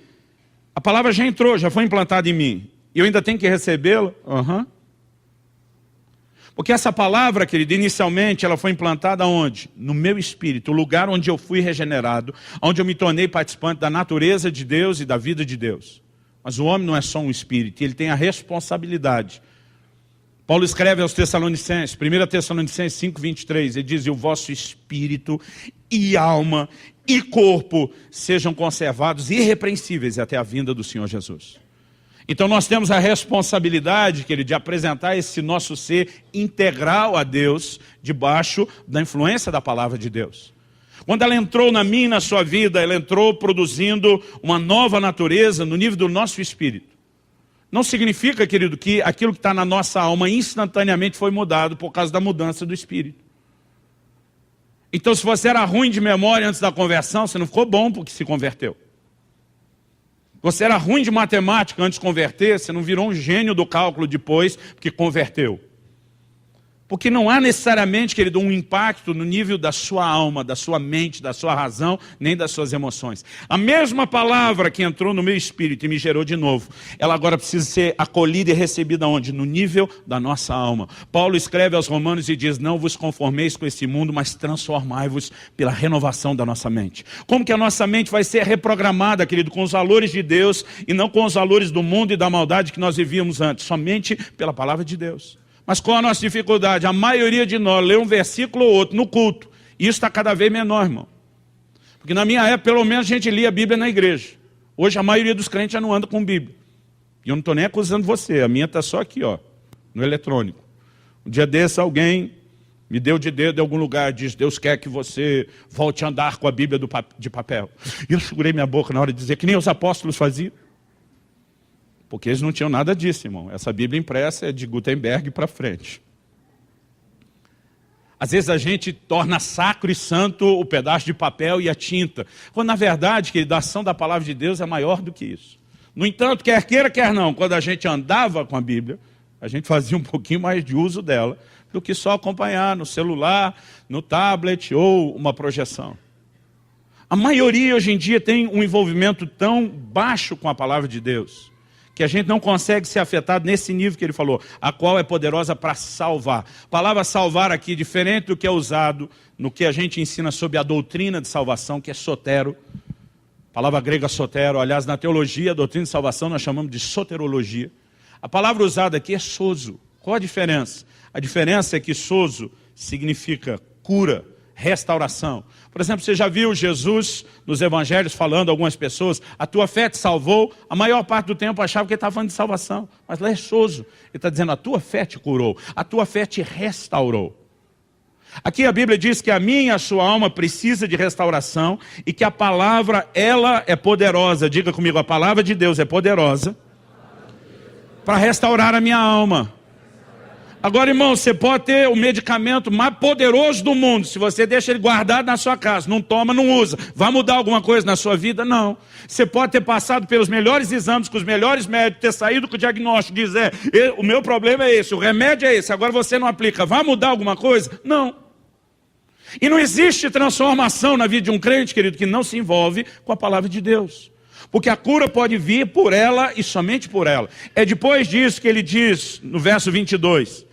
[SPEAKER 2] A palavra já entrou, já foi implantada em mim, e eu ainda tenho que recebê-la? Porque essa palavra, querido, inicialmente ela foi implantada onde? No meu espírito, o lugar onde eu fui regenerado, onde eu me tornei participante da natureza de Deus e da vida de Deus. Mas o homem não é só um espírito, ele tem a responsabilidade. Paulo escreve aos Tessalonicenses, 1 Tessalonicenses 5:23, ele diz, e o vosso espírito e alma e corpo sejam conservados irrepreensíveis até a vinda do Senhor Jesus. Então nós temos a responsabilidade, querido, de apresentar esse nosso ser integral a Deus, debaixo da influência da palavra de Deus. Quando ela entrou na minha e na sua vida, ela entrou produzindo uma nova natureza no nível do nosso espírito. Não significa, querido, que aquilo que está na nossa alma instantaneamente foi mudado por causa da mudança do espírito. Então se você era ruim de memória antes da conversão, você não ficou bom porque se converteu. Você era ruim de matemática antes de converter, você não virou um gênio do cálculo depois, porque converteu. Porque não há necessariamente, querido, um impacto no nível da sua alma, da sua mente, da sua razão, nem das suas emoções. A mesma palavra que entrou no meu espírito e me gerou de novo, ela agora precisa ser acolhida e recebida onde? No nível da nossa alma. Paulo escreve aos Romanos e diz, não vos conformeis com esse mundo, mas transformai-vos pela renovação da nossa mente. Como que a nossa mente vai ser reprogramada, querido, com os valores de Deus e não com os valores do mundo e da maldade que nós vivíamos antes, somente pela palavra de Deus. Mas qual a nossa dificuldade? A maioria de nós lê um versículo ou outro no culto. E isso está cada vez menor, irmão. Porque na minha época, pelo menos, a gente lia a Bíblia na igreja. Hoje, a maioria dos crentes já não anda com Bíblia. E eu não estou nem acusando você. A minha está só aqui, ó, no eletrônico. Um dia desse, alguém me deu de dedo em algum lugar, diz, Deus quer que você volte a andar com a Bíblia de papel. E eu segurei minha boca na hora de dizer que nem os apóstolos faziam. Porque eles não tinham nada disso, irmão. Essa Bíblia impressa é de Gutenberg para frente. Às vezes a gente torna sacro e santo o pedaço de papel e a tinta. Quando na verdade, querido, a ação da palavra de Deus é maior do que isso. No entanto, quer queira, quer não, quando a gente andava com a Bíblia, a gente fazia um pouquinho mais de uso dela do que só acompanhar no celular, no tablet ou uma projeção. A maioria hoje em dia tem um envolvimento tão baixo com a palavra de Deus, que a gente não consegue ser afetado nesse nível que ele falou, a qual é poderosa para salvar. A palavra salvar aqui, diferente do que é usado no que a gente ensina sobre a doutrina de salvação, que é sotero. A palavra grega sotero, aliás, na teologia, a doutrina de salvação, nós chamamos de soterologia. A palavra usada aqui é sozo. Qual a diferença? A diferença é que sozo significa cura, restauração. Por exemplo, você já viu Jesus nos evangelhos falando a algumas pessoas, a tua fé te salvou, a maior parte do tempo achava que ele estava falando de salvação, mas lá é sozo. Ele está dizendo, a tua fé te curou, a tua fé te restaurou. Aqui a Bíblia diz que a minha e a sua alma precisa de restauração e que a palavra, ela é poderosa. Diga comigo, a palavra de Deus é poderosa para restaurar a minha alma. Agora, irmão, você pode ter o medicamento mais poderoso do mundo. Se você deixa ele guardado na sua casa, não toma, não usa, vai mudar alguma coisa na sua vida? Não. Você pode ter passado pelos melhores exames, com os melhores médicos, ter saído com o diagnóstico, dizer, o meu problema é esse, o remédio é esse, agora você não aplica, vai mudar alguma coisa? Não. E não existe transformação na vida de um crente, querido, que não se envolve com a palavra de Deus. Porque a cura pode vir por ela e somente por ela. É depois disso que ele diz, no verso 22,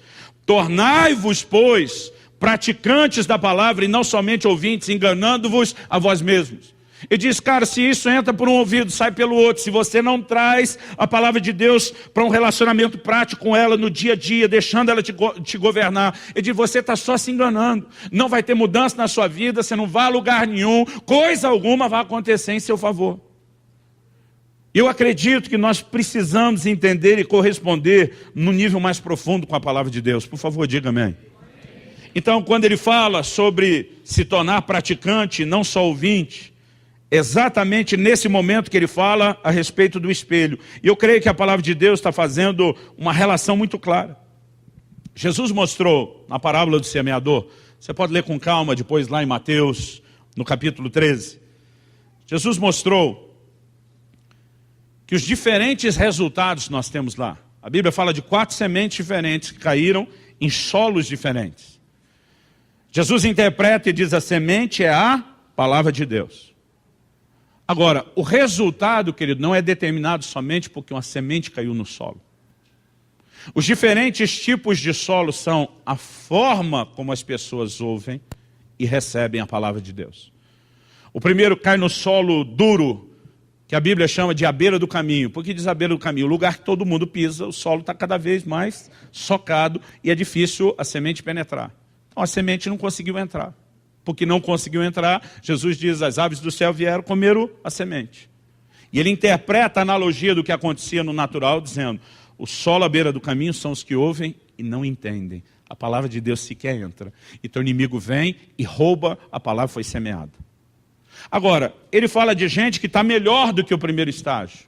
[SPEAKER 2] tornai-vos, pois, praticantes da palavra e não somente ouvintes, enganando-vos a vós mesmos. Ele diz, cara, se isso entra por um ouvido, sai pelo outro. Se você não traz a palavra de Deus para um relacionamento prático com ela no dia a dia, deixando ela te governar, ele diz, você está só se enganando. Não vai ter mudança na sua vida, você não vai a lugar nenhum, coisa alguma vai acontecer em seu favor. Eu acredito que nós precisamos entender e corresponder no nível mais profundo com a palavra de Deus. Por favor, diga amém. Então, quando ele fala sobre se tornar praticante, não só ouvinte, exatamente nesse momento que ele fala a respeito do espelho. E eu creio que a palavra de Deus está fazendo uma relação muito clara. Jesus mostrou na parábola do semeador, você pode ler com calma depois lá em Mateus, no capítulo 13. Jesus mostrou que os diferentes resultados nós temos lá. A Bíblia fala de 4 sementes diferentes que caíram em solos diferentes. Jesus interpreta e diz, a semente é a palavra de Deus. Agora, o resultado, querido, não é determinado somente porque uma semente caiu no solo. Os diferentes tipos de solo são a forma como as pessoas ouvem e recebem a palavra de Deus. O primeiro cai no solo duro, que a Bíblia chama de a beira do caminho. Por que diz a beira do caminho? O lugar que todo mundo pisa, o solo está cada vez mais socado e é difícil a semente penetrar. Então a semente não conseguiu entrar. Porque não conseguiu entrar, Jesus diz, as aves do céu vieram, comeram a semente. E ele interpreta a analogia do que acontecia no natural, dizendo, o solo à beira do caminho são os que ouvem e não entendem. A palavra de Deus sequer entra. Então o inimigo vem e rouba a palavra que foi semeada. Agora, ele fala de gente que está melhor do que o primeiro estágio.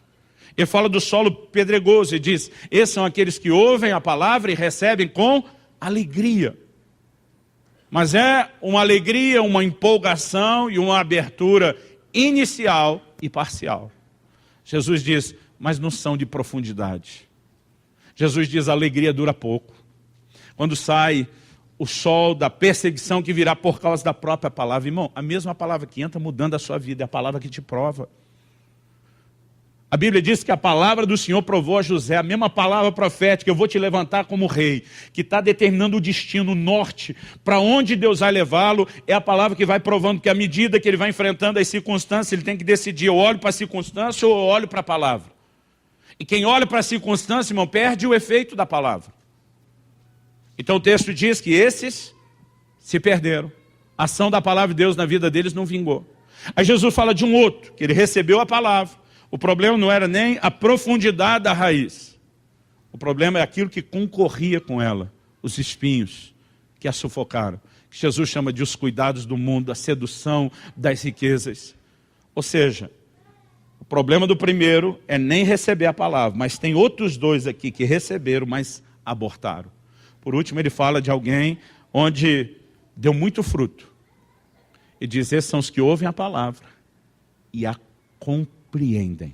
[SPEAKER 2] Ele fala do solo pedregoso e diz, esses são aqueles que ouvem a palavra e recebem com alegria. Mas é uma alegria, uma empolgação e uma abertura inicial e parcial. Jesus diz, mas não são de profundidade. Jesus diz, a alegria dura pouco. Quando sai o sol da perseguição que virá por causa da própria palavra. Irmão, a mesma palavra que entra mudando a sua vida, é a palavra que te prova. A Bíblia diz que a palavra do Senhor provou a José, a mesma palavra profética, eu vou te levantar como rei, que está determinando o destino, o norte, para onde Deus vai levá-lo, é a palavra que vai provando que à medida que ele vai enfrentando as circunstâncias, ele tem que decidir, eu olho para a circunstância ou eu olho para a palavra. E quem olha para a circunstância, irmão, perde o efeito da palavra. Então o texto diz que esses se perderam. A ação da palavra de Deus na vida deles não vingou. Aí Jesus fala de um outro, que ele recebeu a palavra. O problema não era nem a profundidade da raiz. O problema é aquilo que concorria com ela. Os espinhos que a sufocaram. Que Jesus chama de os cuidados do mundo, a sedução das riquezas. Ou seja, o problema do primeiro é nem receber a palavra. Mas tem outros dois aqui que receberam, mas abortaram. Por último, ele fala de alguém onde deu muito fruto. E diz, esses são os que ouvem a palavra e a compreendem.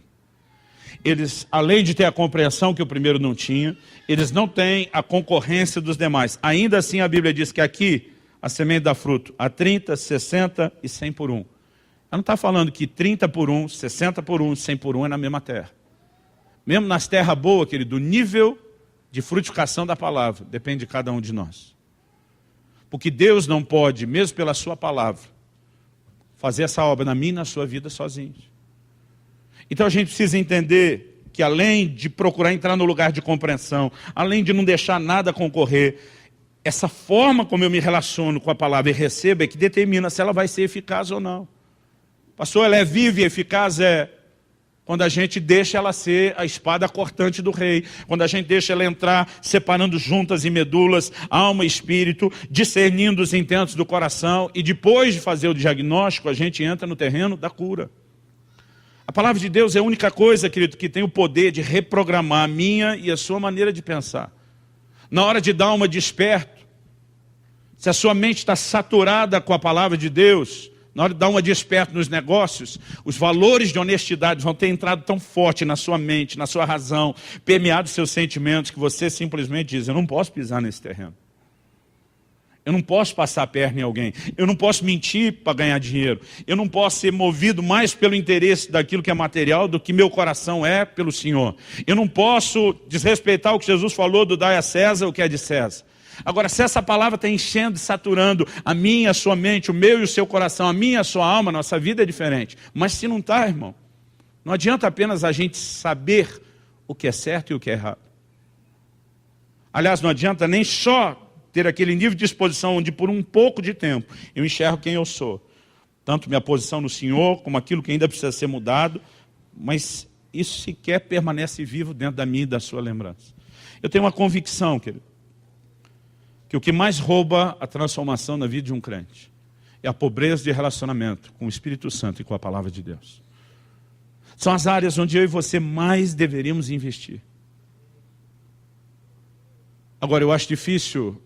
[SPEAKER 2] Eles, além de ter a compreensão que o primeiro não tinha, eles não têm a concorrência dos demais. Ainda assim, a Bíblia diz que aqui, a semente dá fruto a 30, 60 e 100 por 1. Ela não está falando que 30 por 1, 60 por 1, 100 por 1 é na mesma terra. Mesmo nas terras boas, querido, o nível de frutificação da palavra depende de cada um de nós. Porque Deus não pode, mesmo pela sua palavra, fazer essa obra na minha e na sua vida sozinho. Então a gente precisa entender que além de procurar entrar no lugar de compreensão, além de não deixar nada concorrer, essa forma como eu me relaciono com a palavra e recebo é que determina se ela vai ser eficaz ou não. Pastor, ela é viva e eficaz? É. Quando a gente deixa ela ser a espada cortante do rei. Quando a gente deixa ela entrar separando juntas e medulas, alma e espírito, discernindo os intentos do coração. E depois de fazer o diagnóstico, a gente entra no terreno da cura. A palavra de Deus é a única coisa, querido, que tem o poder de reprogramar a minha e a sua maneira de pensar. Na hora de dar uma desperto, se a sua mente está saturada com a palavra de Deus, na hora de dar uma desperto nos negócios, os valores de honestidade vão ter entrado tão forte na sua mente, na sua razão, permeado seus sentimentos, que você simplesmente diz, eu não posso pisar nesse terreno. Eu não posso passar a perna em alguém. Eu não posso mentir para ganhar dinheiro. Eu não posso ser movido mais pelo interesse daquilo que é material do que meu coração é pelo Senhor. Eu não posso desrespeitar o que Jesus falou do dai a César o que é de César. Agora, se essa palavra está enchendo e saturando a minha, a sua mente, o meu e o seu coração, a minha, a sua alma, nossa vida é diferente. Mas se não está, irmão, não adianta apenas a gente saber o que é certo e o que é errado. Aliás, não adianta nem só ter aquele nível de exposição onde por um pouco de tempo eu enxergo quem eu sou. Tanto minha posição no Senhor, como aquilo que ainda precisa ser mudado, mas isso sequer permanece vivo dentro da minha e da sua lembrança. Eu tenho uma convicção, querido, que o que mais rouba a transformação na vida de um crente é a pobreza de relacionamento com o Espírito Santo e com a Palavra de Deus. São as áreas onde eu e você mais deveríamos investir. Agora, eu acho difícil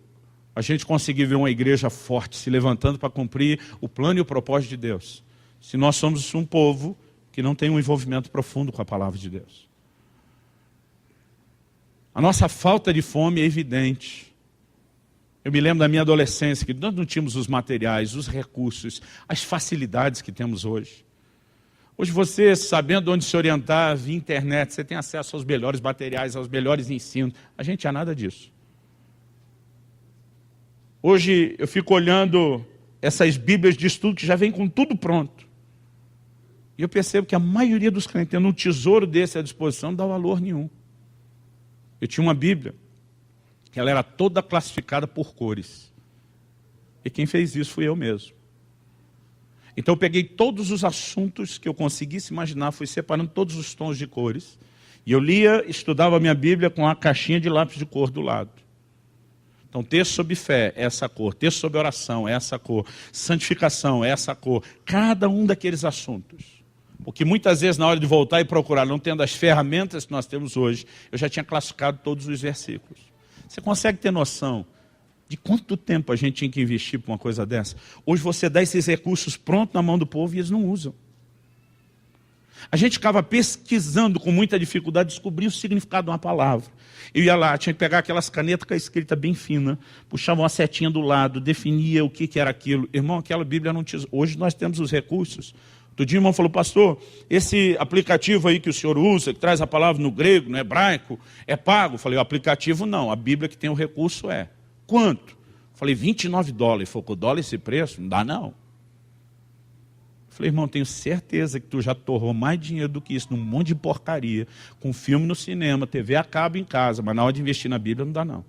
[SPEAKER 2] a gente conseguir ver uma igreja forte se levantando para cumprir o plano e o propósito de Deus, se nós somos um povo que não tem um envolvimento profundo com a Palavra de Deus. A nossa falta de fome é evidente. Eu me lembro da minha adolescência, que nós não tínhamos os materiais, os recursos, as facilidades que temos hoje. Hoje você, sabendo onde se orientar via internet, você tem acesso aos melhores materiais, aos melhores ensinos. A gente tinha nada disso. Hoje eu fico olhando essas bíblias de estudo que já vem com tudo pronto. E eu percebo que a maioria dos crentes, tendo um tesouro desse à disposição, não dá valor nenhum. Eu tinha uma bíblia, que ela era toda classificada por cores. E quem fez isso fui eu mesmo. Então eu peguei todos os assuntos que eu conseguisse imaginar, fui separando todos os tons de cores. E eu lia, estudava a minha Bíblia com a caixinha de lápis de cor do lado. Então, texto sobre fé, essa cor. Texto sobre oração, essa cor. Santificação, essa cor. Cada um daqueles assuntos. Porque muitas vezes, na hora de voltar e procurar, não tendo as ferramentas que nós temos hoje, eu já tinha classificado todos os versículos. Você consegue ter noção de quanto tempo a gente tinha que investir para uma coisa dessa? Hoje você dá esses recursos prontos na mão do povo e eles não usam. A gente ficava pesquisando com muita dificuldade, descobrir o significado de uma palavra. Eu ia lá, tinha que pegar aquelas canetas com a escrita bem fina, puxava uma setinha do lado, definia o que era aquilo. Irmão, aquela Bíblia não tinha... Hoje nós temos os recursos. Outro dia o irmão falou, pastor, esse aplicativo aí que o senhor usa, que traz a palavra no grego, no hebraico, é pago? Eu falei, o aplicativo não, a Bíblia que tem o recurso é. Quanto? Eu falei, $29. Ele falou, com o dólar esse preço? Não dá não. Eu falei, irmão, tenho certeza que tu já torrou mais dinheiro do que isso, num monte de porcaria, com filme no cinema, TV a cabo em casa, mas na hora de investir na Bíblia não dá não.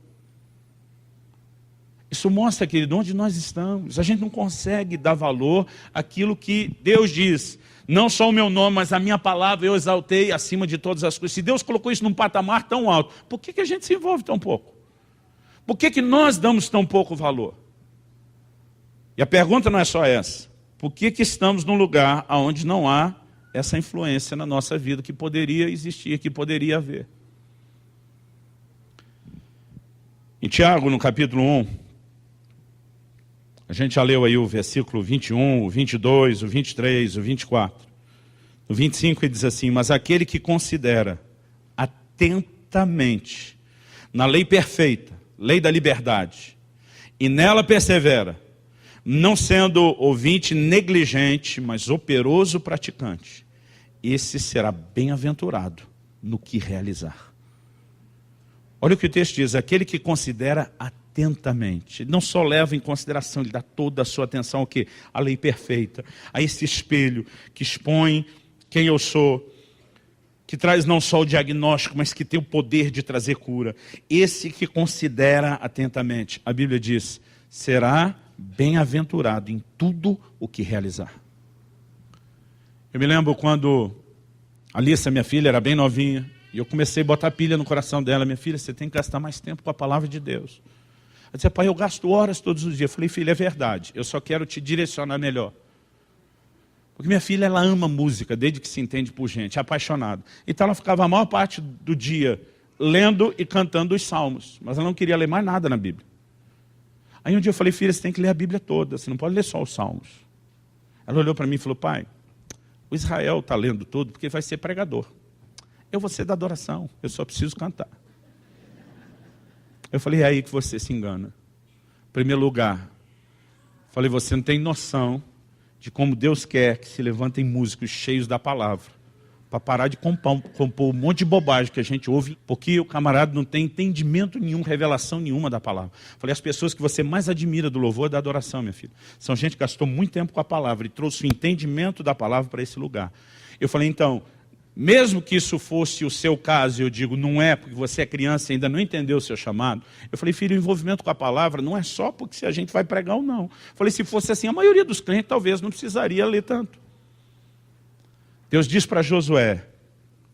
[SPEAKER 2] Isso mostra, querido, onde nós estamos. A gente não consegue dar valor àquilo que Deus diz. Não só o meu nome, mas a minha palavra eu exaltei acima de todas as coisas. Se Deus colocou isso num patamar tão alto, por que a gente se envolve tão pouco? Por que nós damos tão pouco valor? E a pergunta não é só essa. Por que estamos num lugar onde não há essa influência na nossa vida que poderia existir, que poderia haver? Em Tiago, no capítulo 1, a gente já leu aí o versículo 21, o 22, o 23, o 24. No 25 ele diz assim, mas aquele que considera atentamente na lei perfeita, lei da liberdade, e nela persevera, não sendo ouvinte negligente, mas operoso praticante, esse será bem-aventurado no que realizar. Olha o que o texto diz, aquele que considera atentamente, ele não só leva em consideração, ele dá toda a sua atenção ao quê? A lei perfeita, a esse espelho que expõe quem eu sou, que traz não só o diagnóstico, mas que tem o poder de trazer cura. Esse que considera atentamente, a Bíblia diz, será bem-aventurado em tudo o que realizar. Eu me lembro quando a Alissa, minha filha, era bem novinha, e eu comecei a botar pilha no coração dela. Minha filha, você tem que gastar mais tempo com a palavra de Deus. Ela dizia, pai, eu gasto horas todos os dias. Eu falei, filha, é verdade, eu só quero te direcionar melhor. Porque minha filha, ela ama música, desde que se entende por gente, é apaixonada. Então ela ficava a maior parte do dia lendo e cantando os salmos, mas ela não queria ler mais nada na Bíblia. Aí um dia eu falei, filha, você tem que ler a Bíblia toda, você não pode ler só os salmos. Ela olhou para mim e falou, pai, o Israel está lendo tudo porque vai ser pregador. Eu vou ser da adoração, eu só preciso cantar. Eu falei, é aí que você se engana. Em primeiro lugar, falei, você não tem noção de como Deus quer que se levantem músicos cheios da palavra, para parar de compor um monte de bobagem que a gente ouve, porque o camarada não tem entendimento nenhum, revelação nenhuma da palavra. Falei, as pessoas que você mais admira do louvor e da adoração, minha filha, são gente que gastou muito tempo com a palavra e trouxe o entendimento da palavra para esse lugar. Eu falei, então, mesmo que isso fosse o seu caso, eu digo, não é, porque você é criança e ainda não entendeu o seu chamado. Eu falei, filho, o envolvimento com a palavra não é só porque se a gente vai pregar ou não. Eu falei, se fosse assim, a maioria dos crentes talvez não precisaria ler tanto. Deus diz para Josué,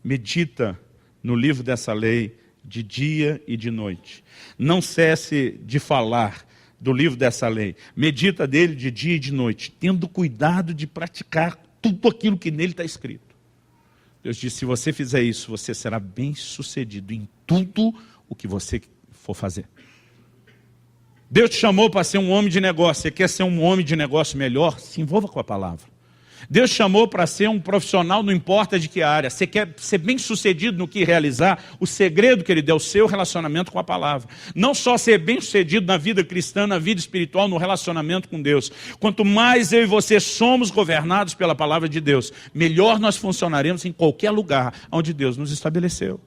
[SPEAKER 2] medita no livro dessa lei de dia e de noite. Não cesse de falar do livro dessa lei. Medita dele de dia e de noite, tendo cuidado de praticar tudo aquilo que nele está escrito. Deus diz, se você fizer isso, você será bem sucedido em tudo o que você for fazer. Deus te chamou para ser um homem de negócio. Você quer ser um homem de negócio melhor? Se envolva com a palavra. Deus chamou para ser um profissional, não importa de que área. Você quer ser bem sucedido no que realizar? O segredo que Ele deu é o seu relacionamento com a palavra. Não só ser bem sucedido na vida cristã, na vida espiritual, no relacionamento com Deus. Quanto mais eu e você somos governados pela palavra de Deus, melhor nós funcionaremos em qualquer lugar onde Deus nos estabeleceu.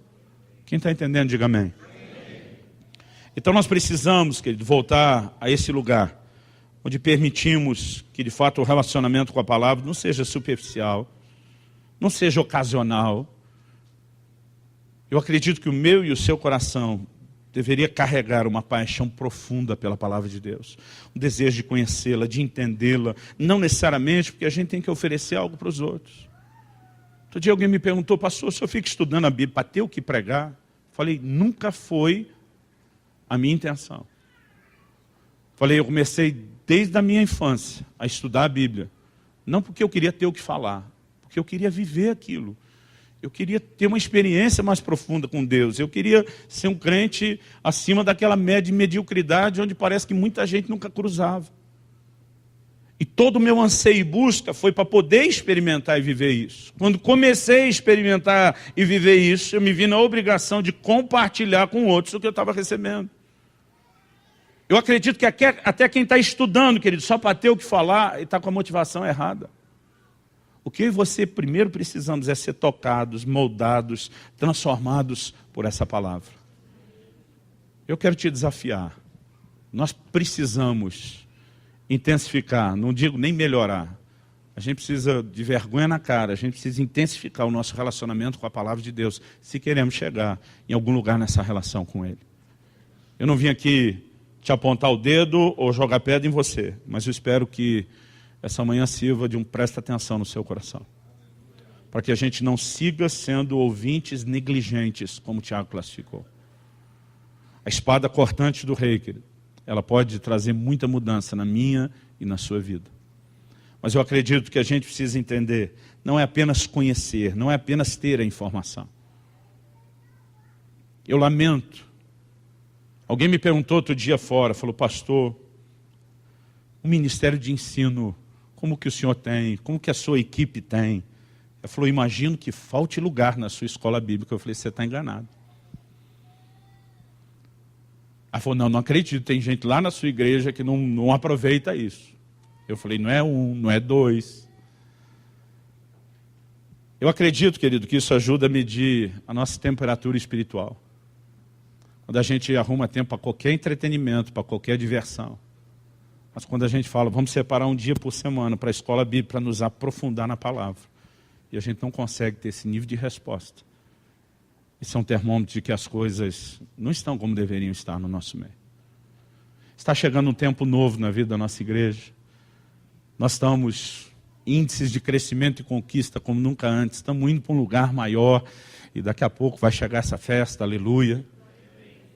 [SPEAKER 2] Quem está entendendo, diga amém. Então nós precisamos, querido, voltar a esse lugar onde permitimos que, de fato, o relacionamento com a palavra não seja superficial, não seja ocasional. Eu acredito que o meu e o seu coração deveria carregar uma paixão profunda pela palavra de Deus, um desejo de conhecê-la, de entendê-la, não necessariamente porque a gente tem que oferecer algo para os outros. Outro dia alguém me perguntou, pastor, o senhor fica estudando a Bíblia para ter o que pregar? Falei, nunca foi a minha intenção. Falei, eu comecei desde a minha infância a estudar a Bíblia. Não porque eu queria ter o que falar, porque eu queria viver aquilo. Eu queria ter uma experiência mais profunda com Deus. Eu queria ser um crente acima daquela média de mediocridade onde parece que muita gente nunca cruzava. E todo o meu anseio e busca foi para poder experimentar e viver isso. Quando comecei a experimentar e viver isso, eu me vi na obrigação de compartilhar com outros o que eu estava recebendo. Eu acredito que até quem está estudando, querido, só para ter o que falar, está com a motivação errada. O que eu e você primeiro precisamos é ser tocados, moldados, transformados por essa palavra. Eu quero te desafiar. Nós precisamos intensificar, não digo nem melhorar. A gente precisa de vergonha na cara, a gente precisa intensificar o nosso relacionamento com a palavra de Deus, se queremos chegar em algum lugar nessa relação com Ele. Eu não vim aqui te apontar o dedo ou jogar pedra em você, mas eu espero que essa manhã sirva de presta atenção no seu coração, para que a gente não siga sendo ouvintes negligentes, como o Tiago classificou. A espada cortante do rei, querido, ela pode trazer muita mudança na minha e na sua vida. Mas eu acredito que a gente precisa entender, não é apenas conhecer, não é apenas ter a informação. Eu lamento. Alguém me perguntou outro dia fora, falou, pastor, o ministério de ensino, como que o senhor tem? Como que a sua equipe tem? Ele falou, imagino que falte lugar na sua escola bíblica. Eu falei, você está enganado. Ela falou, não acredito, tem gente lá na sua igreja que não aproveita isso. Eu falei, não é um, não é dois. Eu acredito, querido, que isso ajuda a medir a nossa temperatura espiritual. Quando a gente arruma tempo para qualquer entretenimento, para qualquer diversão. Mas quando a gente fala, vamos separar um dia por semana para a escola bíblica, para nos aprofundar na palavra. E a gente não consegue ter esse nível de resposta. Isso é um termômetro de que as coisas não estão como deveriam estar no nosso meio. Está chegando um tempo novo na vida da nossa igreja. Nós estamos índices de crescimento e conquista como nunca antes. Estamos indo para um lugar maior e daqui a pouco vai chegar essa festa, aleluia.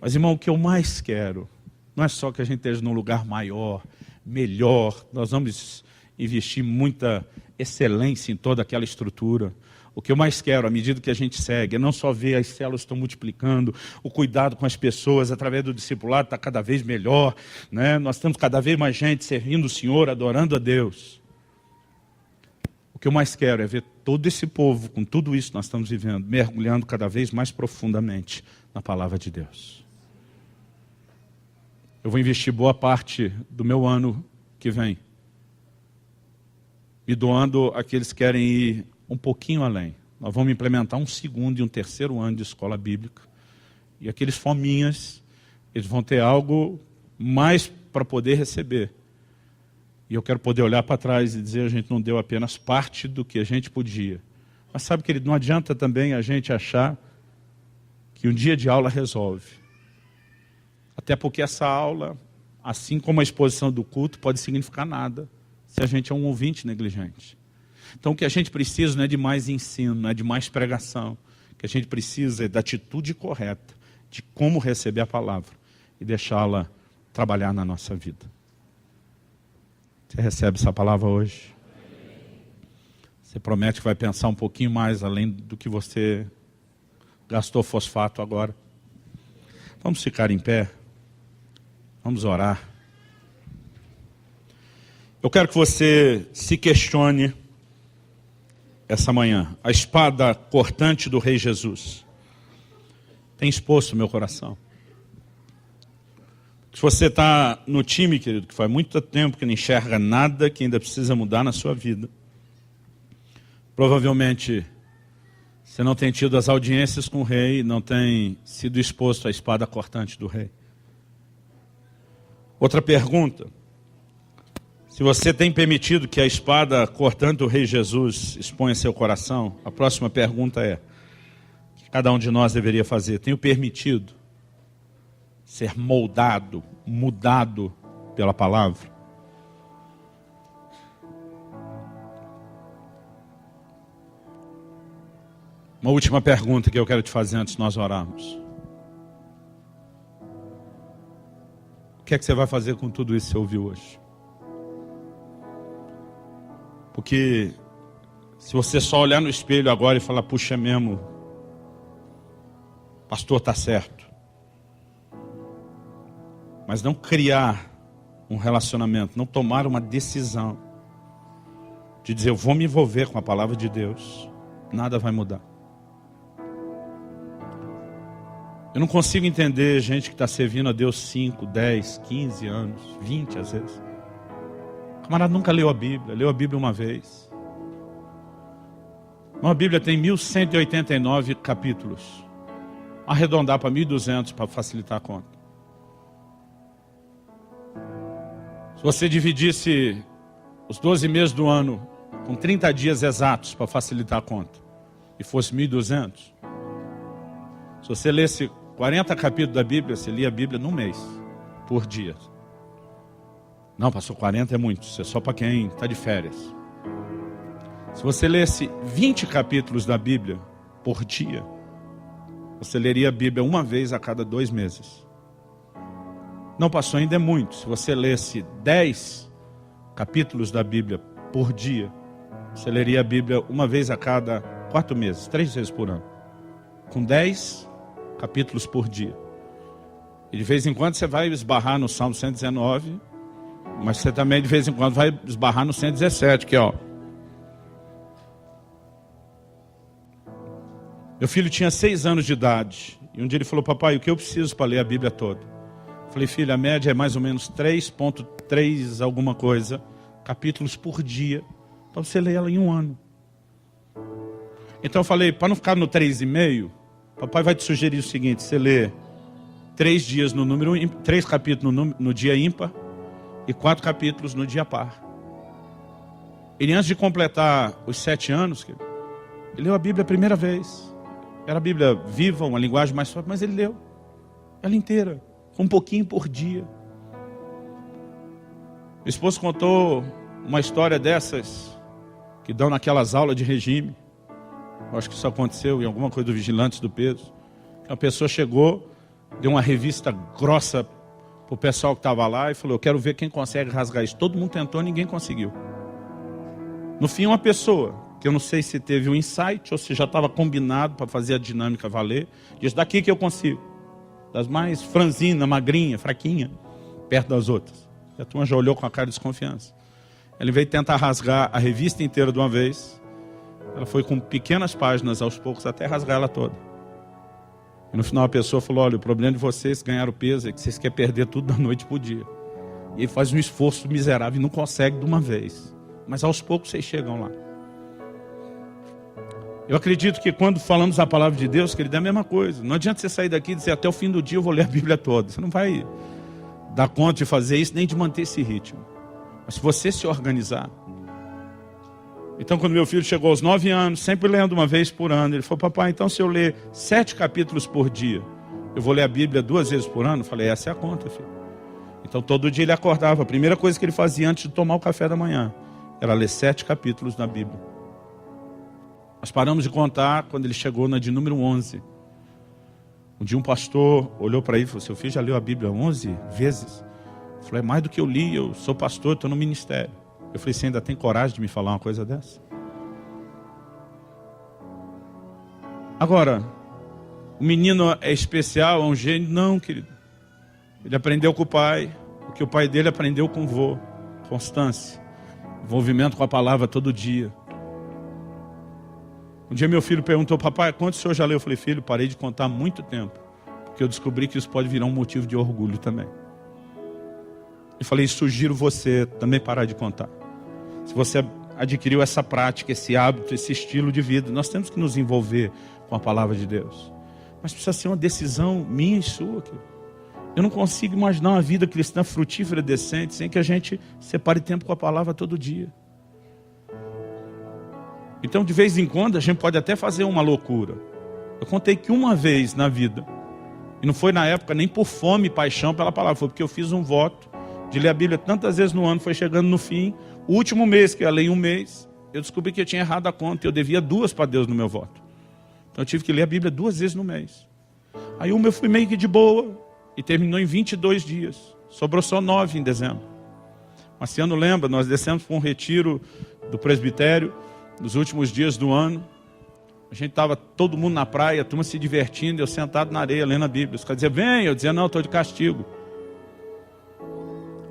[SPEAKER 2] Mas, irmão, o que eu mais quero não é só que a gente esteja num lugar maior, melhor. Nós vamos investir muita excelência em toda aquela estrutura. O que eu mais quero, à medida que a gente segue, é não só ver as células estão multiplicando, o cuidado com as pessoas através do discipulado está cada vez melhor, né? Nós temos cada vez mais gente servindo o Senhor, adorando a Deus. O que eu mais quero é ver todo esse povo, com tudo isso que nós estamos vivendo, mergulhando cada vez mais profundamente na palavra de Deus. eu vou investir boa parte do meu ano que vem, me doando àqueles que querem ir um pouquinho além. Nós vamos implementar um segundo e um terceiro ano de escola bíblica. E aqueles fominhas, eles vão ter algo mais para poder receber. E eu quero poder olhar para trás e dizer, a gente não deu apenas parte do que a gente podia. Mas sabe, querido, não adianta também a gente achar que um dia de aula resolve. Até porque essa aula, assim como a exposição do culto, pode significar nada se a gente é um ouvinte negligente. Então o que a gente precisa não é de mais ensino, não é de mais pregação. O que a gente precisa é da atitude correta, de como receber a palavra e deixá-la trabalhar na nossa vida. Você recebe essa palavra hoje? Você promete que vai pensar um pouquinho mais além do que você gastou fosfato agora? Vamos ficar em pé. Vamos orar. Eu quero que você se questione essa manhã. A espada cortante do Rei Jesus tem exposto o meu coração. Se você está no time, querido, que faz muito tempo que não enxerga nada, que ainda precisa mudar na sua vida, provavelmente você não tem tido as audiências com o rei, não tem sido exposto à espada cortante do rei. Outra pergunta: se você tem permitido que a espada cortante do Rei Jesus exponha seu coração, a próxima pergunta é, que cada um de nós deveria fazer: tenho permitido ser moldado, mudado pela palavra? Uma última pergunta que eu quero te fazer antes de nós orarmos. O que é que você vai fazer com tudo isso que você ouviu hoje? Porque se você só olhar no espelho agora e falar, puxa mesmo, pastor está certo, mas não criar um relacionamento, não tomar uma decisão de dizer, eu vou me envolver com a palavra de Deus, nada vai mudar. Eu não consigo entender gente que está servindo a Deus 5, 10, 15 anos, 20 às vezes. O camarada nunca leu a Bíblia uma vez. Uma Bíblia tem 1189 capítulos. Arredondar para 1200 para facilitar a conta. Se você dividisse os 12 meses do ano com 30 dias exatos para facilitar a conta, e fosse 1200, se você lesse 40 capítulos da Bíblia, você lia a Bíblia num mês, por dia. Não, pastor, 40 é muito, isso é só para quem está de férias. Se você lesse 20 capítulos da Bíblia por dia, você leria a Bíblia uma vez a cada 2 meses. Não, pastor, ainda é muito. Se você lesse 10 capítulos da Bíblia por dia, você leria a Bíblia uma vez a cada 4 meses, 3 vezes por ano. Com 10 capítulos por dia. E de vez em quando você vai esbarrar no Salmo 119, mas você também de vez em quando vai esbarrar no 117, que ó. Meu filho tinha 6 anos de idade, e um dia ele falou, papai, o que eu preciso para ler a Bíblia toda? Eu falei, filho, a média é mais ou menos 3,3 alguma coisa, capítulos por dia, para você ler ela em um ano. Então eu falei, para não ficar no 3,5, papai vai te sugerir o seguinte, você lê 3 capítulos no dia ímpar e 4 capítulos no dia par. Ele, antes de completar os 7 anos, ele leu a Bíblia a primeira vez. Era a Bíblia viva, uma linguagem mais suave, mas ele leu ela inteira, um pouquinho por dia. Meu esposo contou uma história dessas que dão naquelas aulas de regime. Eu acho que isso aconteceu em alguma coisa do Vigilantes do Peso. Uma pessoa chegou, deu uma revista grossa para o pessoal que estava lá e falou, eu quero ver quem consegue rasgar isso. Todo mundo tentou, ninguém conseguiu. No fim, uma pessoa, que eu não sei se teve um insight ou se já estava combinado para fazer a dinâmica valer, disse, daqui que eu consigo. Das mais franzina, magrinha, fraquinha, perto das outras. E a turma já olhou com a cara de desconfiança. Ele veio tentar rasgar a revista inteira de uma vez. Ela foi com pequenas páginas aos poucos até rasgar ela toda. E no final a pessoa falou, olha, o problema de vocês ganhar o peso é que vocês querem perder tudo da noite para o dia. E ele faz um esforço miserável e não consegue de uma vez. Mas aos poucos vocês chegam lá. Eu acredito que quando falamos a palavra de Deus, querido, é a mesma coisa. Não adianta você sair daqui e dizer, até o fim do dia eu vou ler a Bíblia toda. Você não vai dar conta de fazer isso, nem de manter esse ritmo. Mas se você se organizar. Então quando meu filho chegou aos 9 anos, sempre lendo uma vez por ano, ele falou, papai, então se eu ler 7 capítulos por dia, eu vou ler a Bíblia 2 vezes por ano? Eu falei, essa é a conta, filho. Então todo dia ele acordava, a primeira coisa que ele fazia antes de tomar o café da manhã, era ler 7 capítulos da Bíblia. Nós paramos de contar quando ele chegou na de número 11. Um dia um pastor olhou para ele e falou, seu filho já leu a Bíblia 11 vezes? Ele falou, é mais do que eu li, eu sou pastor, estou no ministério. Eu falei, você ainda tem coragem de me falar uma coisa dessa? Agora, o menino é especial, é um gênio? Não, querido. Ele aprendeu com o pai, o que o pai dele aprendeu com o vô. Constância, envolvimento com a palavra todo dia. Um dia meu filho perguntou, papai, quanto o senhor já leu? Eu falei, filho, parei de contar há muito tempo, porque eu descobri que isso pode virar um motivo de orgulho também. Eu falei, sugiro você também parar de contar. Se você adquiriu essa prática, esse hábito, esse estilo de vida, nós temos que nos envolver com a palavra de Deus. Mas precisa ser uma decisão minha e sua, querido. Eu não consigo imaginar uma vida cristã frutífera e decente sem que a gente separe tempo com a palavra todo dia. Então, de vez em quando, a gente pode até fazer uma loucura. Eu contei que uma vez na vida, e não foi na época nem por fome e paixão pela palavra, foi porque eu fiz um voto de ler a Bíblia tantas vezes no ano, foi chegando no fim, o último mês, que eu ler em um mês, eu descobri que eu tinha errado a conta, eu devia 2 para Deus no meu voto. Então eu tive que ler a Bíblia 2 vezes no mês. Aí uma eu fui meio que de boa, e terminou em 22 dias. Sobrou só 9 em dezembro. Mas esse ano, lembra, nós descemos para um retiro do presbitério, nos últimos dias do ano. A gente estava todo mundo na praia, a turma se divertindo, eu sentado na areia, lendo a Bíblia. Os caras diziam, vem, eu dizia, não, estou de castigo.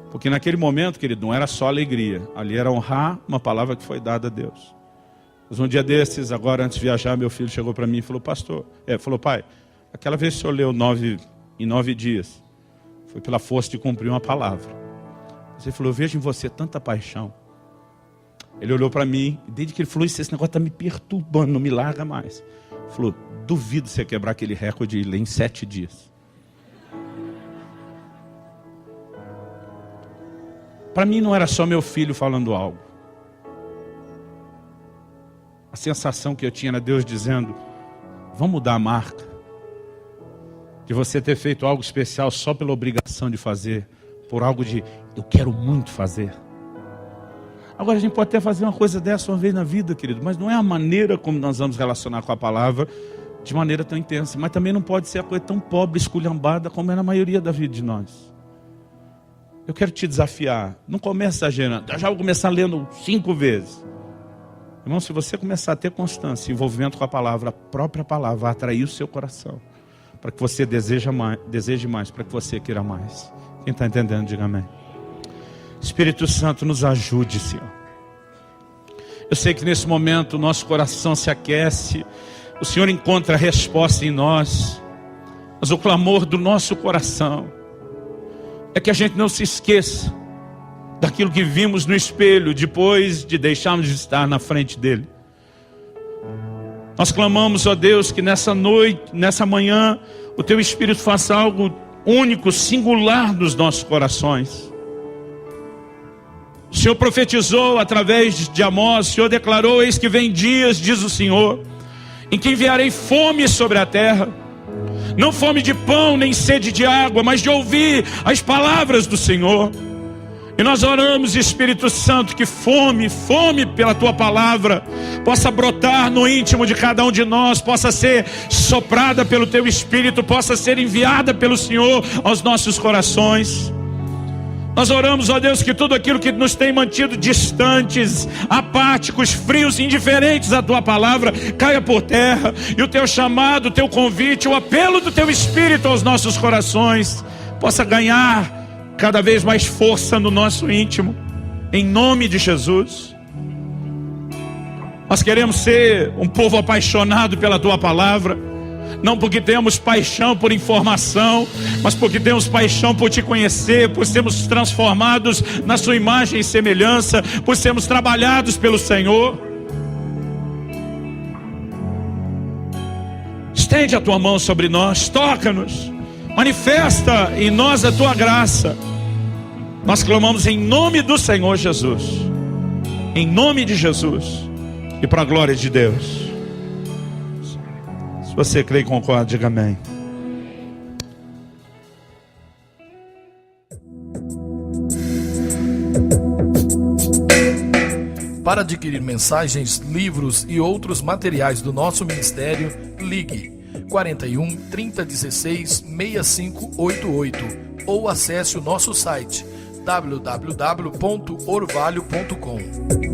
[SPEAKER 2] Porque naquele momento, querido, não era só alegria. Ali era honrar uma palavra que foi dada a Deus. Mas um dia desses, agora antes de viajar, meu filho chegou para mim e falou, falou, pai, aquela vez que o senhor leu 9 em 9 dias, foi pela força de cumprir uma palavra. Ele falou, eu vejo em você tanta paixão. Ele olhou para mim, e desde que ele falou, esse negócio está me perturbando, não me larga mais. Ele falou, duvido você quebrar aquele recorde e ler em 7 dias. Para mim não era só meu filho falando algo. A sensação que eu tinha era Deus dizendo, vamos mudar a marca. De você ter feito algo especial só pela obrigação de fazer, por algo de, eu quero muito fazer. Agora a gente pode até fazer uma coisa dessa uma vez na vida, querido, mas não é a maneira como nós vamos relacionar com a palavra de maneira tão intensa, mas também não pode ser a coisa tão pobre, esculhambada como é na maioria da vida de nós. Eu quero te desafiar, não comece exagerando, eu já vou começar lendo 5 vezes. Irmão, se você começar a ter constância, envolvimento com a palavra, a própria palavra vai atrair o seu coração, para que você deseje mais, para que você queira mais. Quem está entendendo, diga amém. Espírito Santo, nos ajude, Senhor. Eu sei que nesse momento o nosso coração se aquece, o Senhor encontra a resposta em nós, mas o clamor do nosso coração é que a gente não se esqueça daquilo que vimos no espelho depois de deixarmos de estar na frente dele. Nós clamamos, ó Deus, que nessa noite, nessa manhã, o Teu Espírito faça algo único, singular nos nossos corações. O Senhor profetizou através de Amós, o Senhor declarou, eis que vem dias, diz o Senhor, em que enviarei fome sobre a terra. Não fome de pão, nem sede de água, mas de ouvir as palavras do Senhor. E nós oramos, Espírito Santo, que fome pela Tua palavra possa brotar no íntimo de cada um de nós, possa ser soprada pelo Teu Espírito, possa ser enviada pelo Senhor aos nossos corações. Nós oramos, ó Deus, que tudo aquilo que nos tem mantido distantes, apáticos, frios, indiferentes à Tua palavra, caia por terra, e o Teu chamado, o Teu convite, o apelo do Teu Espírito aos nossos corações possa ganhar cada vez mais força no nosso íntimo, em nome de Jesus. Nós queremos ser um povo apaixonado pela Tua palavra, não porque temos paixão por informação, mas porque temos paixão por te conhecer, por sermos transformados na sua imagem e semelhança, por sermos trabalhados pelo Senhor. Estende a tua mão sobre nós, toca-nos, manifesta em nós a tua graça. Nós clamamos em nome do Senhor Jesus, em nome de Jesus e para a glória de Deus. Se você crê e concorda, diga amém.
[SPEAKER 1] Para adquirir mensagens, livros e outros materiais do nosso ministério, ligue 41 3016 6588 ou acesse o nosso site www.orvalho.com.